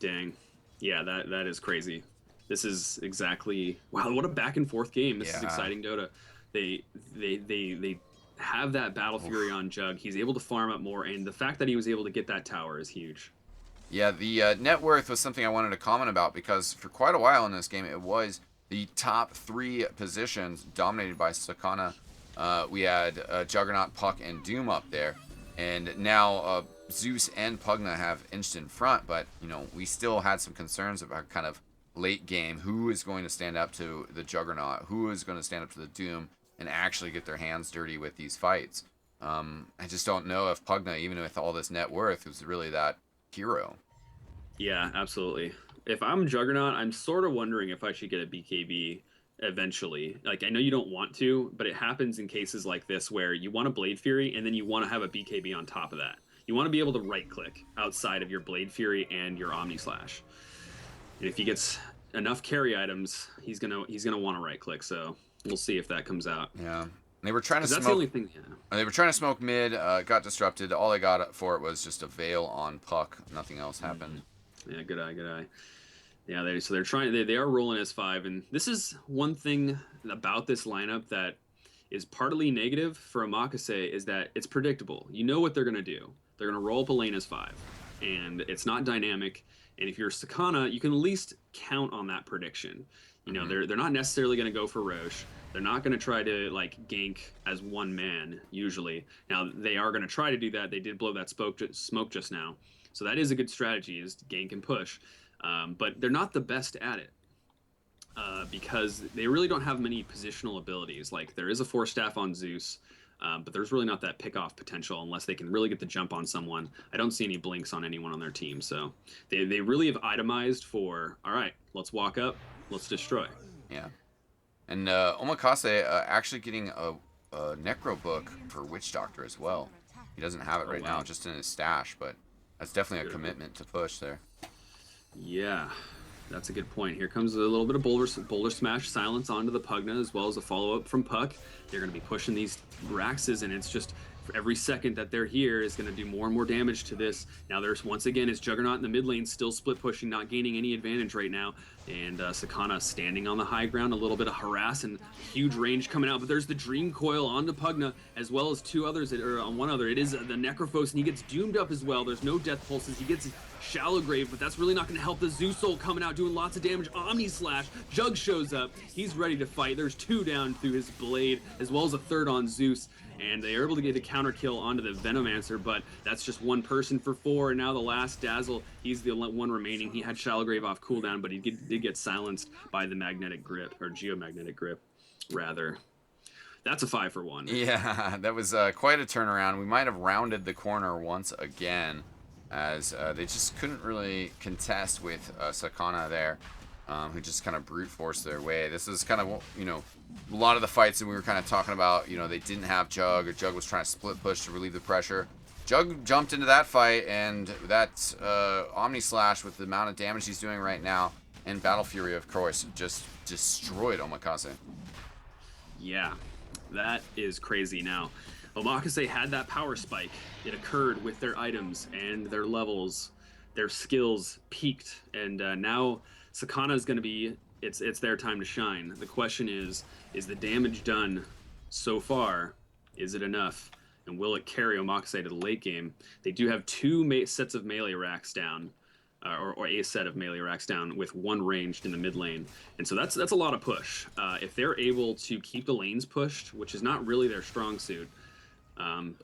Dang. Yeah, that is crazy. This is exactly, wow, what a back and forth game. This is exciting Dota. They have that Battle Fury on Jug. He's able to farm up more, and the fact that he was able to get that tower is huge. Yeah, the net worth was something I wanted to comment about because for quite a while in this game, it was the top 3 positions dominated by Sakana. We had Juggernaut, Puck, and Doom up there, and now Zeus and Pugna have inched in front, but you know, we still had some concerns about kind of late game, who is going to stand up to the Juggernaut, who is going to stand up to the Doom and actually get their hands dirty with these fights. I just don't know if Pugna, even with all this net worth, was really that hero. Yeah, absolutely. If I'm Juggernaut, I'm sort of wondering if I should get a BKB eventually. Like, I know you don't want to, but it happens in cases like this where you want a Blade Fury and then you want to have a BKB on top of that. You want to be able to right click outside of your Blade Fury and your Omni Slash. And if he gets enough carry items, he's gonna want to right click. So we'll see if that comes out. Yeah, they were trying to smoke. That's the only thing. Yeah. They were trying to smoke mid. Got disrupted. All they got for it was just a Veil on Puck. Nothing else happened. Yeah, good eye, good eye. Yeah, they're trying. They are rolling S5, and this is one thing about this lineup that is partly negative for Omakase is that it's predictable. You know what they're gonna do. They're gonna roll up a lane S5, and it's not dynamic. And if you're Sakana, you can at least count on that prediction. You know, they're not necessarily gonna go for Roche. They're not gonna try to like gank as one man usually. Now they are gonna try to do that. They did blow that smoke just now, so that is a good strategy, is to gank and push. But they're not the best at it because they really don't have many positional abilities. Like, there is a Force Staff on Zeus, but there's really not that pick-off potential unless they can really get the jump on someone. I don't see any blinks on anyone on their team, so they really have itemized for, all right, let's walk up, let's destroy. Yeah. And Omakase actually getting a Necro book for Witch Doctor as well. He doesn't have it right now, just in his stash, but that's definitely a commitment to push there. Yeah, that's a good point. Here comes a little bit of Boulder Smash Silence onto the Pugna, as well as a follow-up from Puck. They're going to be pushing these Raxes, and it's just for every second that they're here is going to do more and more damage to this. Now there's, once again, is Juggernaut in the mid lane, still split pushing, not gaining any advantage right now. And Sakana standing on the high ground, a little bit of harass and huge range coming out. But there's the Dream Coil onto Pugna, as well as two others, or on one other. It is the Necrophos, and he gets doomed up as well. There's no death pulses. He gets Shallow Grave, but that's really not going to help. The Zeus Soul coming out, doing lots of damage. Omni Slash. Jug shows up. He's ready to fight. There's two down through his blade, as well as a third on Zeus. And they are able to get a counter kill onto the Venomancer, but that's just one person for four. And now the last Dazzle, he's the one remaining. He had Shallow Grave off cooldown, but he did get silenced by the Magnetic Grip, or Geomagnetic Grip. rather. That's a 5 for 1. Yeah, that was quite a turnaround. We might have rounded the corner once again, as they just couldn't really contest with Sakana there, who just kind of brute forced their way. This is kind of, you know, a lot of the fights that we were kind of talking about. You know, they didn't have Jug, or Jug was trying to split push to relieve the pressure. Jug jumped into that fight, and that Omni Slash with the amount of damage he's doing right now, and Battle Fury, of course, just destroyed Omakase. Yeah, that is crazy. Now, Omakase had that power spike. It occurred with their items and their levels. Their skills peaked, and now Sakana is going to be, it's their time to shine. The question is the damage done so far, is it enough? And will it carry Omakase to the late game? They do have 2 sets of melee racks down, or a set of melee racks down with 1 ranged in the mid lane. And so that's a lot of push. If they're able to keep the lanes pushed, which is not really their strong suit,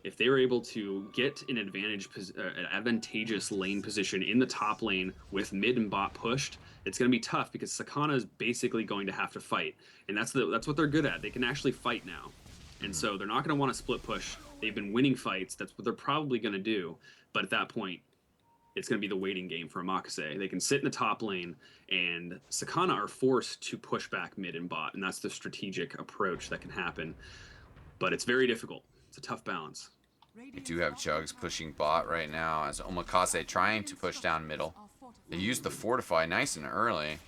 if they were able to get an advantageous lane position in the top lane with mid and bot pushed, it's going to be tough because Sakana is basically going to have to fight. And that's what they're good at. They can actually fight now. And so they're not going to want to split push. They've been winning fights. That's what they're probably going to do. But at that point, it's going to be the waiting game for Omakase. They can sit in the top lane, and Sakana are forced to push back mid and bot. And that's the strategic approach that can happen. But it's very difficult. It's a tough balance. We do have Jugs pushing bot right now, as Omakase trying to push down middle. They used the Fortify nice and early.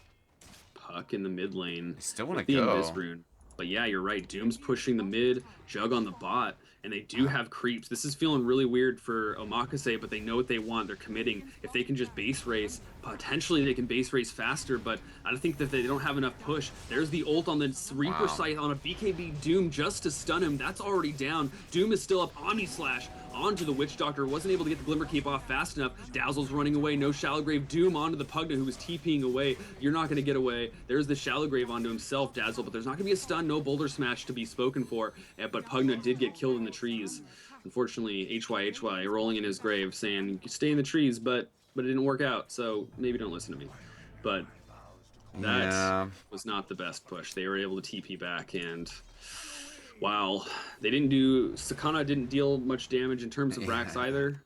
Puck in the mid lane. They still want to go. But yeah, you're right. Doom's pushing the mid, Jug on the bot, and they do have creeps. This is feeling really weird for Omakase, but they know what they want. They're committing. If they can just base race, potentially they can base race faster, but I think that they don't have enough push. There's the ult on the Reaper site on a BKB Doom just to stun him. That's already down. Doom is still up. Omni Slash onto the Witch Doctor. Wasn't able to get the Glimmer Cape off fast enough. Dazzle's running away. No Shallow Grave. Doom onto the Pugna, who was TPing away. You're not going to get away. There's the Shallow Grave onto himself, Dazzle, but there's not going to be a stun. No Boulder Smash to be spoken for. But Pugna did get killed in the trees. Unfortunately, HY rolling in his grave saying, you can stay in the trees, but it didn't work out, so maybe don't listen to me. But that was not the best push. They were able to TP back, and wow, Sakana didn't deal much damage in terms of racks either.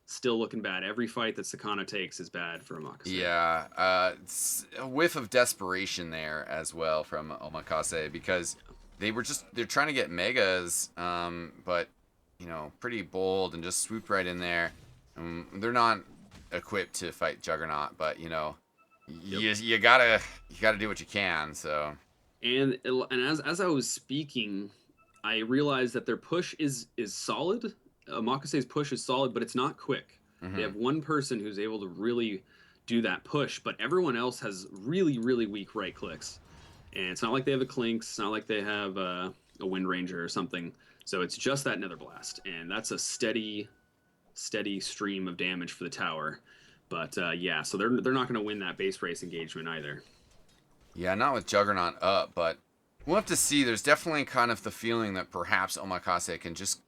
Still looking bad. Every fight that Sakana takes is bad for Omakase. Yeah, it's a whiff of desperation there as well from Omakase, because they're trying to get megas, but you know, pretty bold and just swooped right in there. They're not equipped to fight Juggernaut, but you know, you gotta do what you can. So, and as I was speaking, I realized that their push is solid. Omakase's push is solid, but it's not quick. They have one person who's able to really do that push, but everyone else has really, really weak right clicks. And it's not like they have a Clinks, it's not like they have a Wind Ranger or something. So it's just that Nether Blast, and that's a steady stream of damage for the tower. But yeah, so they're not going to win that base race engagement either. Yeah, not with Juggernaut up, but we'll have to see. There's definitely kind of the feeling that perhaps Omakase can just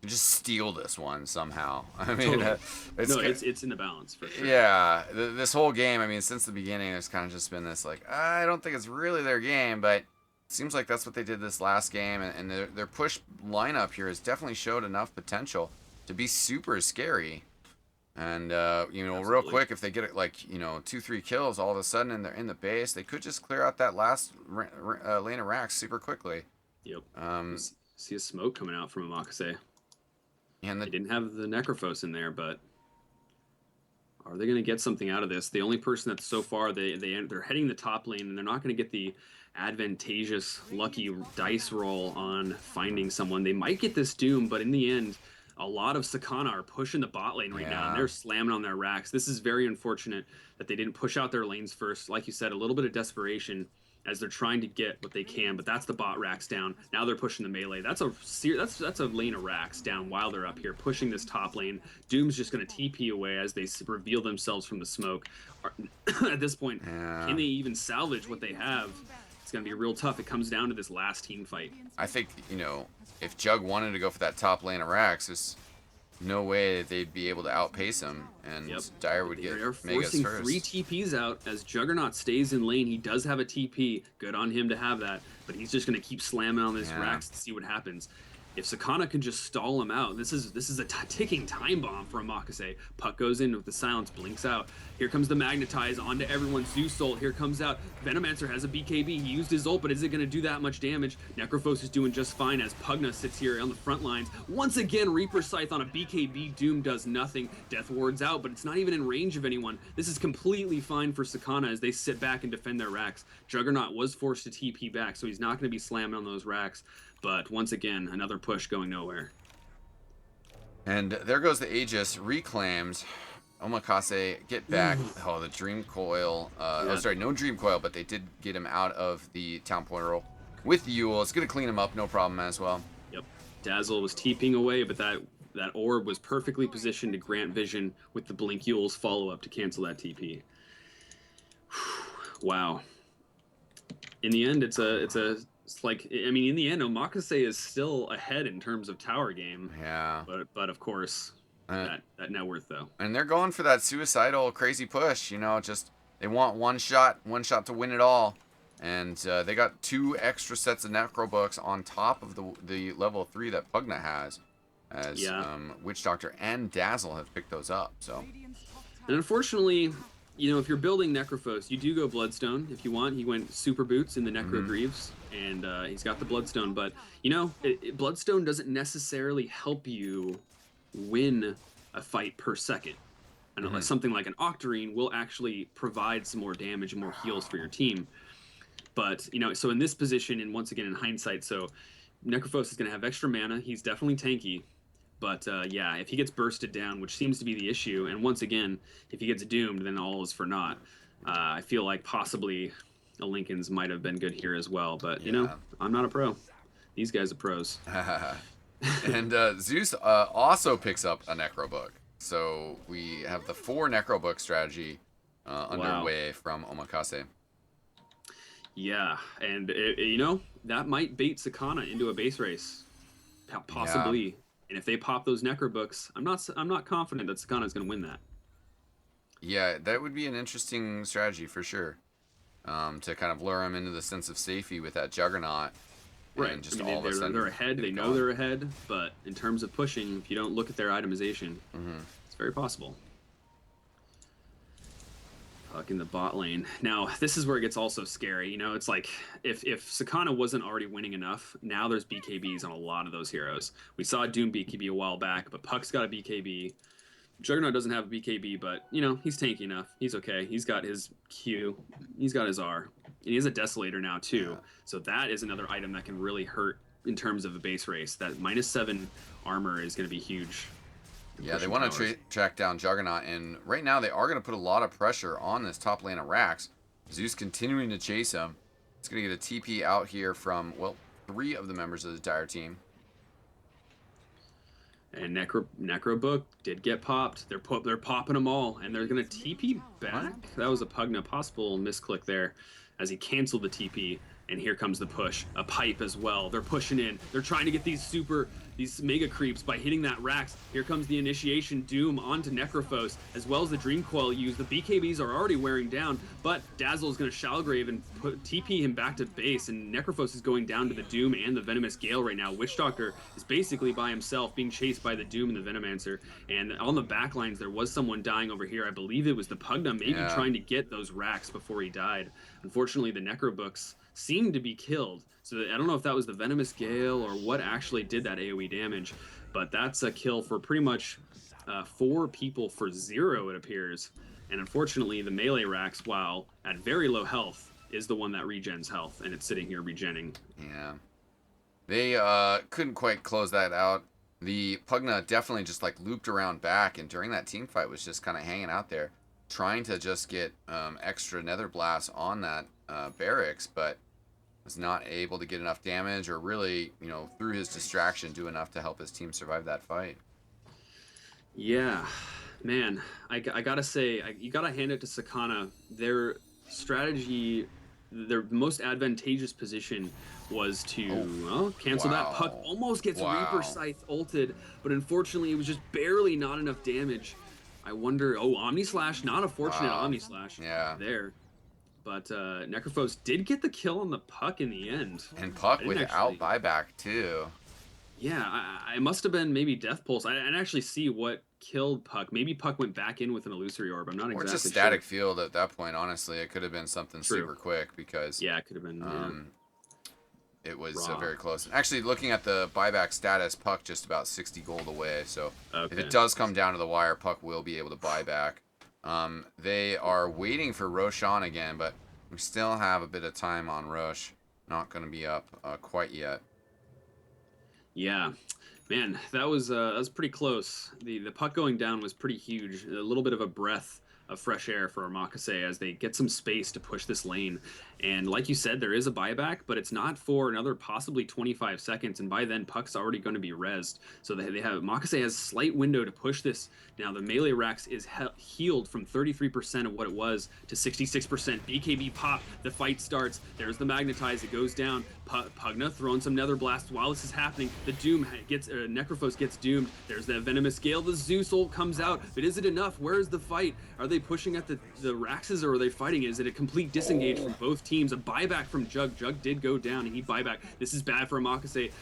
steal this one somehow. I mean, totally. It's in the balance for sure. Yeah, this whole game, I mean, since the beginning, there's kind of just been this like, I don't think it's really their game, but it seems like that's what they did this last game, and their push lineup here has definitely showed enough potential to be super scary. And you know, real quick, if they get like, you know, 2-3 kills all of a sudden and they're in the base, they could just clear out that last lane of racks super quickly. Yep. See a smoke coming out from Omakase. And they didn't have the Necrophos in there, but are they going to get something out of this? The only person that so far they're heading the top lane, and they're not going to get the advantageous lucky dice roll on finding someone. They might get this Doom, but in the end, a lot of Sakana are pushing the bot lane right now, and they're slamming on their racks. This is very unfortunate that they didn't push out their lanes first. Like you said, a little bit of desperation as they're trying to get what they can, but that's the bot racks down. Now they're pushing the melee. That's a lane of racks down while they're up here pushing this top lane. Doom's just going to TP away as they reveal themselves from the smoke. At this point, can they even salvage what they have? It's going to be real tough. It comes down to this last team fight. I think, you know, if Jug wanted to go for that top lane of racks, no way that they'd be able to outpace him, and Yep. Dire would get They're Megas forcing first. 3 TPs out as Juggernaut stays in lane. He does have a TP. Good on him to have that, but he's just going to keep slamming on this Rax to see what happens. If Sakana can just stall him out, this is a ticking time bomb for Omakase. Puck goes in with the silence, blinks out. Here comes the Magnetize onto everyone. Zeus ult, here comes out. Venomancer has a BKB. He used his ult, but is it going to do that much damage? Necrophos is doing just fine as Pugna sits here on the front lines. Once again, Reaper Scythe on a BKB. Doom does nothing. Death Ward's out, but it's not even in range of anyone. This is completely fine for Sakana as they sit back and defend their racks. Juggernaut was forced to TP back, so he's not going to be slamming on those racks. But once again, another push going nowhere. And there goes the Aegis reclaimed. Omakase get back. Oh, the Dream Coil. Oh, sorry, no Dream Coil, but they did get him out of the town portal with Yyyaaooo. It's going to clean him up, no problem as well. Yep. Dazzle was TPing away, but that orb was perfectly positioned to grant vision with the Blink Yyyaaoo's follow-up to cancel that TP. Wow. In the end, it's like, I mean, in the end, Omakase is still ahead in terms of tower game. Yeah. But of course, that net worth though. And they're going for that suicidal crazy push. You know, just they want one shot to win it all. And they got 2 extra sets of Necro Books on top of the level 3 that Pugna has, as Witch Doctor and Dazzle have picked those up. So. And unfortunately, you know, if you're building Necrophos, you do go Bloodstone if you want. He went Super Boots in the Necro Greaves, and he's got the Bloodstone. But, you know, Bloodstone doesn't necessarily help you win a fight per second. And something like an Octarine will actually provide some more damage and more heals for your team. But, you know, so in this position, and once again in hindsight, so Necrophos is going to have extra mana. He's definitely tanky. But yeah, if he gets bursted down, which seems to be the issue, and once again, if he gets doomed, then all is for naught. I feel like possibly a Lincoln's might have been good here as well. But, you know, I'm not a pro. These guys are pros. And Zeus also picks up a Necro Book. So we have the 4 Necro Book strategy underway from Omakase. Yeah, and, you know, that might bait Sakana into a base race. Possibly. Yeah. And if they pop those Necro Books, I'm not confident that Sakana's going to win that. Yeah, that would be an interesting strategy for sure. To kind of lure him into the sense of safety with that Juggernaut. Right. And just I mean, they're ahead. They know they're ahead. But in terms of pushing, if you don't look at their itemization, it's very possible. In the bot lane. Now, this is where it gets also scary. You know, it's like if Sakana wasn't already winning enough, now there's BKBs on a lot of those heroes. We saw Doom BKB a while back, but Puck's got a BKB. Juggernaut doesn't have a BKB, but, you know, he's tanky enough. He's okay. He's got his Q. He's got his R. And he has a Desolator now, too. So that is another item that can really hurt in terms of a base race. That -7 armor is going to be huge. Yeah, they want to track down Juggernaut, and right now they are going to put a lot of pressure on this top lane of Rax. Zeus continuing to chase him. It's going to get a TP out here from, well, 3 of the members of the Dire team. And Necro Book did get popped. They're popping them all, and they're going to TP back. What? That was a Pugna possible misclick there as he canceled the TP. And here comes the push. A pipe as well. They're pushing in. They're trying to get these mega creeps by hitting that Rax. Here comes the initiation Doom onto Necrophos, as well as the Dream Coil used. The BKBs are already wearing down, but Dazzle is going to Shallowgrave and TP him back to base, and Necrophos is going down to the Doom and the Venomous Gale right now. Witch Doctor is basically by himself, being chased by the Doom and the Venomancer. And on the backlines, there was someone dying over here. I believe it was the Pugna, maybe trying to get those Rax before he died. Unfortunately, the Necro Books seemed to be killed. So I don't know if that was the Venomous Gale or what actually did that AoE damage, but that's a kill for pretty much 4 people for 0, it appears. And unfortunately, the melee Rax, while at very low health, is the one that regens health, and it's sitting here regenning. Yeah. They couldn't quite close that out. The Pugna definitely just like looped around back, and during that team fight was just kind of hanging out there, trying to just get extra Nether Blast on that barracks, but was not able to get enough damage or really, you know, through his distraction, do enough to help his team survive that fight. Yeah, man, I gotta say, you gotta hand it to Sakana. Their strategy their most advantageous position was to cancel that. Puck Wow. almost gets Wow. Reaper Scythe ulted, but unfortunately it was just barely not enough damage. I wonder, Omni Slash, not a fortunate Wow. Omni Slash Yeah. there. But Necrophos did get the kill on the Puck in the end. And Puck I didn't without actually, buyback too. yeah, I must have been maybe Death Pulse. I didn't actually see what killed Puck. Maybe Puck went back in with an Illusory Orb. I'm not Or exactly just sure. static field at that point, honestly. It could have been something True. super quick because Yeah, it could have been. it was Raw. very close. Actually, looking at the buyback status, Puck just about 60 gold away. So if Okay. it does come down to the wire, Puck will be able to buy back. They are waiting for Roshan again, but we still have a bit of time on Rosh. Not going to be up quite yet. Yeah, man, that was pretty close. The Puck going down was pretty huge. A little bit of a breath of fresh air for Omakase as they get some space to push this lane. And like you said, there is a buyback, but it's not for another possibly 25 seconds. And by then, Puck's already going to be rezzed. So they have Omakase has a slight window to push this. Now the melee Rax is healed from 33% of what it was to 66%. BKB pop. The fight starts. There's the magnetize. It goes down. Pugna throwing some Nether Blast while this is happening. The Doom gets Necrophos gets doomed. There's the Venomous Gale. The Zeus ult comes out. But is it enough? Where is the fight? Are they pushing at the Raxes or are they fighting? Is it a complete disengage from both teams? A buyback from Jug. Jug did go down and he buyback. This is bad for Omakase.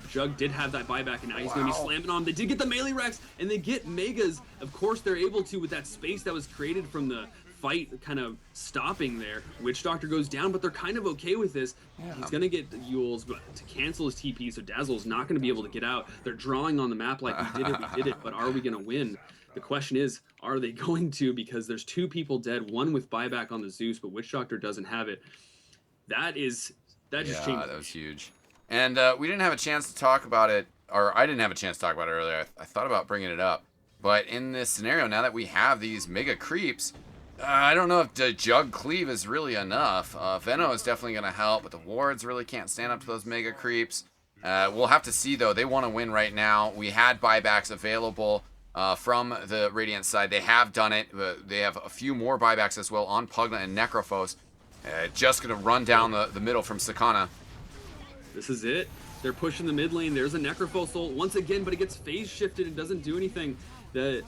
Jug did have that buyback and now he's going to be slamming on. They did get the melee Rax and they get Megas. Of course they're able to with that space that was created from the fight kind of stopping there. Witch Doctor goes down, but they're kind of okay with this. Yeah. He's gonna get Yyyaaooos, but to cancel his TP, so Dazzle's not gonna be able to get out. They're drawing on the map like we did it, but are we gonna win? The question is, are they going to? Because there's two people dead, one with buyback on the Zeus, but Witch Doctor doesn't have it. That just changed. That was huge. And we didn't have a chance to talk about it, or I didn't have a chance to talk about it earlier. I thought about bringing it up. But in this scenario, now that we have these mega creeps, I don't know if the Jug Cleave is really enough. Veno is definitely going to help, but the wards really can't stand up to those mega creeps. We'll have to see, though. They want to win right now. We had buybacks available from the Radiant side. They have done it. They have a few more buybacks as well on Pugna and Necrophos. Just going to run down the middle from Sakana. This is it. They're pushing the mid lane. There's a Necrophos ult once again, but it gets phase shifted and doesn't do anything. The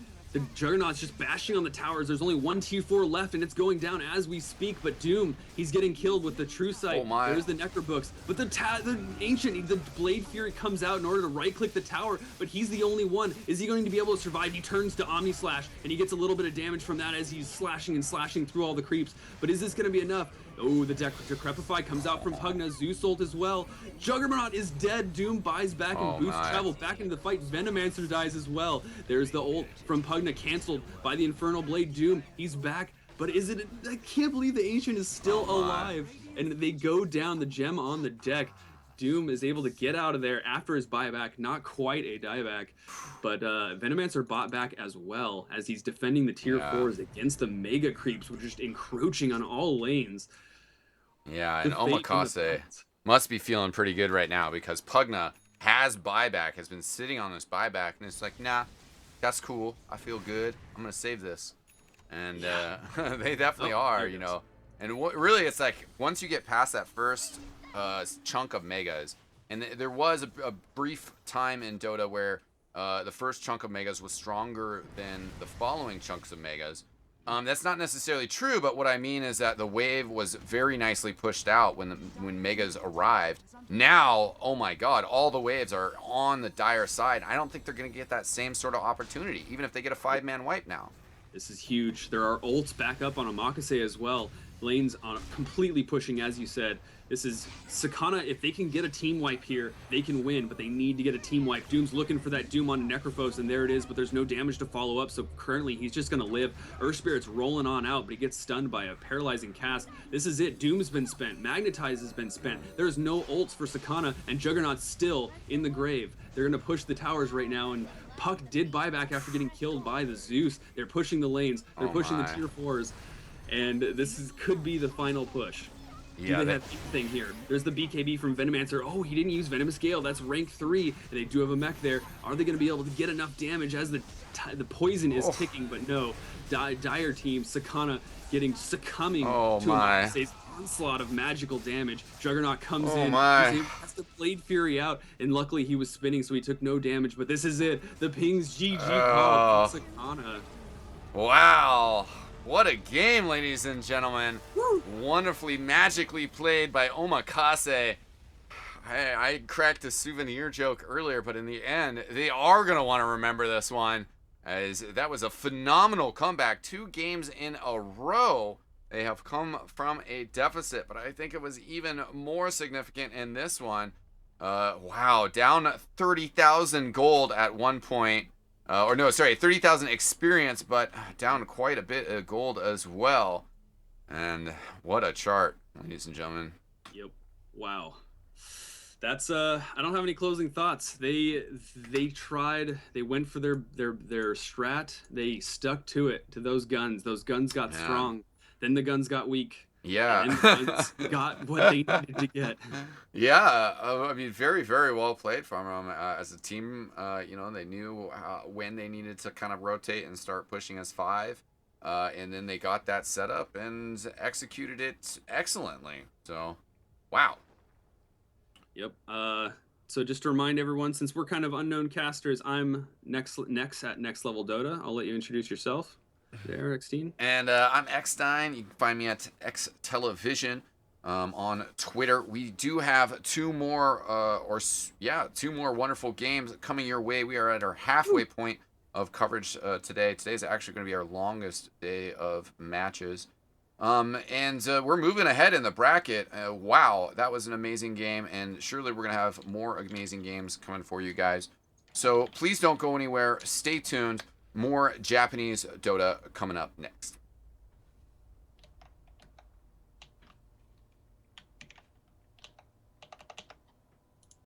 Juggernaut's just bashing on the towers. There's only one tier 4 left, and it's going down as we speak. But Doom, he's getting killed with the True Sight. Oh my. There's the Necrobooks. But the Ancient, the Blade Fury comes out in order to right-click the tower, but he's the only one. Is he going to be able to survive? He turns to Omni Slash, and he gets a little bit of damage from that as he's slashing and slashing through all the creeps. But is this going to be enough? Oh, the Decrepify comes out from Pugna. Zeus ult as well. Juggernaut is dead. Doom buys back and boosts travel back into the fight. Venomancer dies as well. There's the ult from Pugna canceled by the Infernal Blade. Doom, he's back. But is it... I can't believe the Ancient is still alive. And they go down, the gem on the deck. Doom is able to get out of there after his buyback. Not quite a dieback. But Venomancer bought back as well as he's defending the tier 4s against the mega creeps, which are just encroaching on all lanes. Yeah, and Omakase must be feeling pretty good right now because Pugna has buyback, has been sitting on this buyback, and it's like, nah, that's cool. I feel good. I'm going to save this. And they definitely are, you know. And really, it's like, once you get past that first chunk of megas, and there was a brief time in Dota where the first chunk of megas was stronger than the following chunks of megas. That's not necessarily true, but what I mean is that the wave was very nicely pushed out when megas arrived. Now, oh my god, all the waves are on the dire side. I don't think they're going to get that same sort of opportunity, even if they get a 5-man wipe now. This is huge. There are ults back up on Omakase as well. Lanes on completely pushing, as you said. This is Sakana. If they can get a team wipe here, they can win, but they need to get a team wipe. Doom's looking for that Doom on Necrophos, and there it is, but there's no damage to follow up, so currently he's just going to live. Earth Spirit's rolling on out, but he gets stunned by a paralyzing cast. This is it. Doom's been spent. Magnetize has been spent. There's no ults for Sakana, and Juggernaut's still in the grave. They're going to push the towers right now, and Puck did buyback after getting killed by the Zeus. They're pushing the lanes. They're pushing the tier 4s, and this could be the final push. Yeah, do they have anything here? There's the BKB from Venomancer. Oh, he didn't use Venomous Gale. That's rank 3, and they do have a mech there. Are they going to be able to get enough damage as the poison is ticking? But no. Dire team, Sakana succumbing to Omakase. onslaught of magical damage. Juggernaut comes Oh in, my. has the Blade Fury out, and luckily he was spinning, so he took no damage. But this is it. The ping's GG call from Sakana. Wow. What a game, ladies and gentlemen. Woo. Wonderfully, magically played by Omakase. I cracked a souvenir joke earlier, but in the end, they are going to want to remember this one, as that was a phenomenal comeback. 2 games in a row, they have come from a deficit, but I think it was even more significant in this one. Wow, down 30,000 gold at one point. Or no, sorry, 30,000 experience, but down quite a bit of gold as well. And what a chart, ladies and gentlemen. Yep. Wow. That's I don't have any closing thoughts. They tried, they went for their strat. They stuck to it, to those guns. Those guns got strong. Then the guns got weak. Yeah. And the guns got what they needed to get. Yeah, I mean, very, very well played from them as a team. You know, they knew when they needed to kind of rotate and start pushing as 5. And then they got that set up and executed it excellently. So, wow. Yep. So just to remind everyone, since we're kind of unknown casters, I'm Nex at NexLevel Dota. I'll let you introduce yourself. There, eXtine. And I'm eXtine. You can find me at eXtelevision on Twitter. We do have 2 more, 2 more wonderful games coming your way. We are at our halfway point of coverage today. Today's actually going to be our longest day of matches. And we're moving ahead in the bracket. Wow, that was an amazing game, and surely we're going to have more amazing games coming for you guys. So please don't go anywhere. Stay tuned. More Japanese Dota coming up next.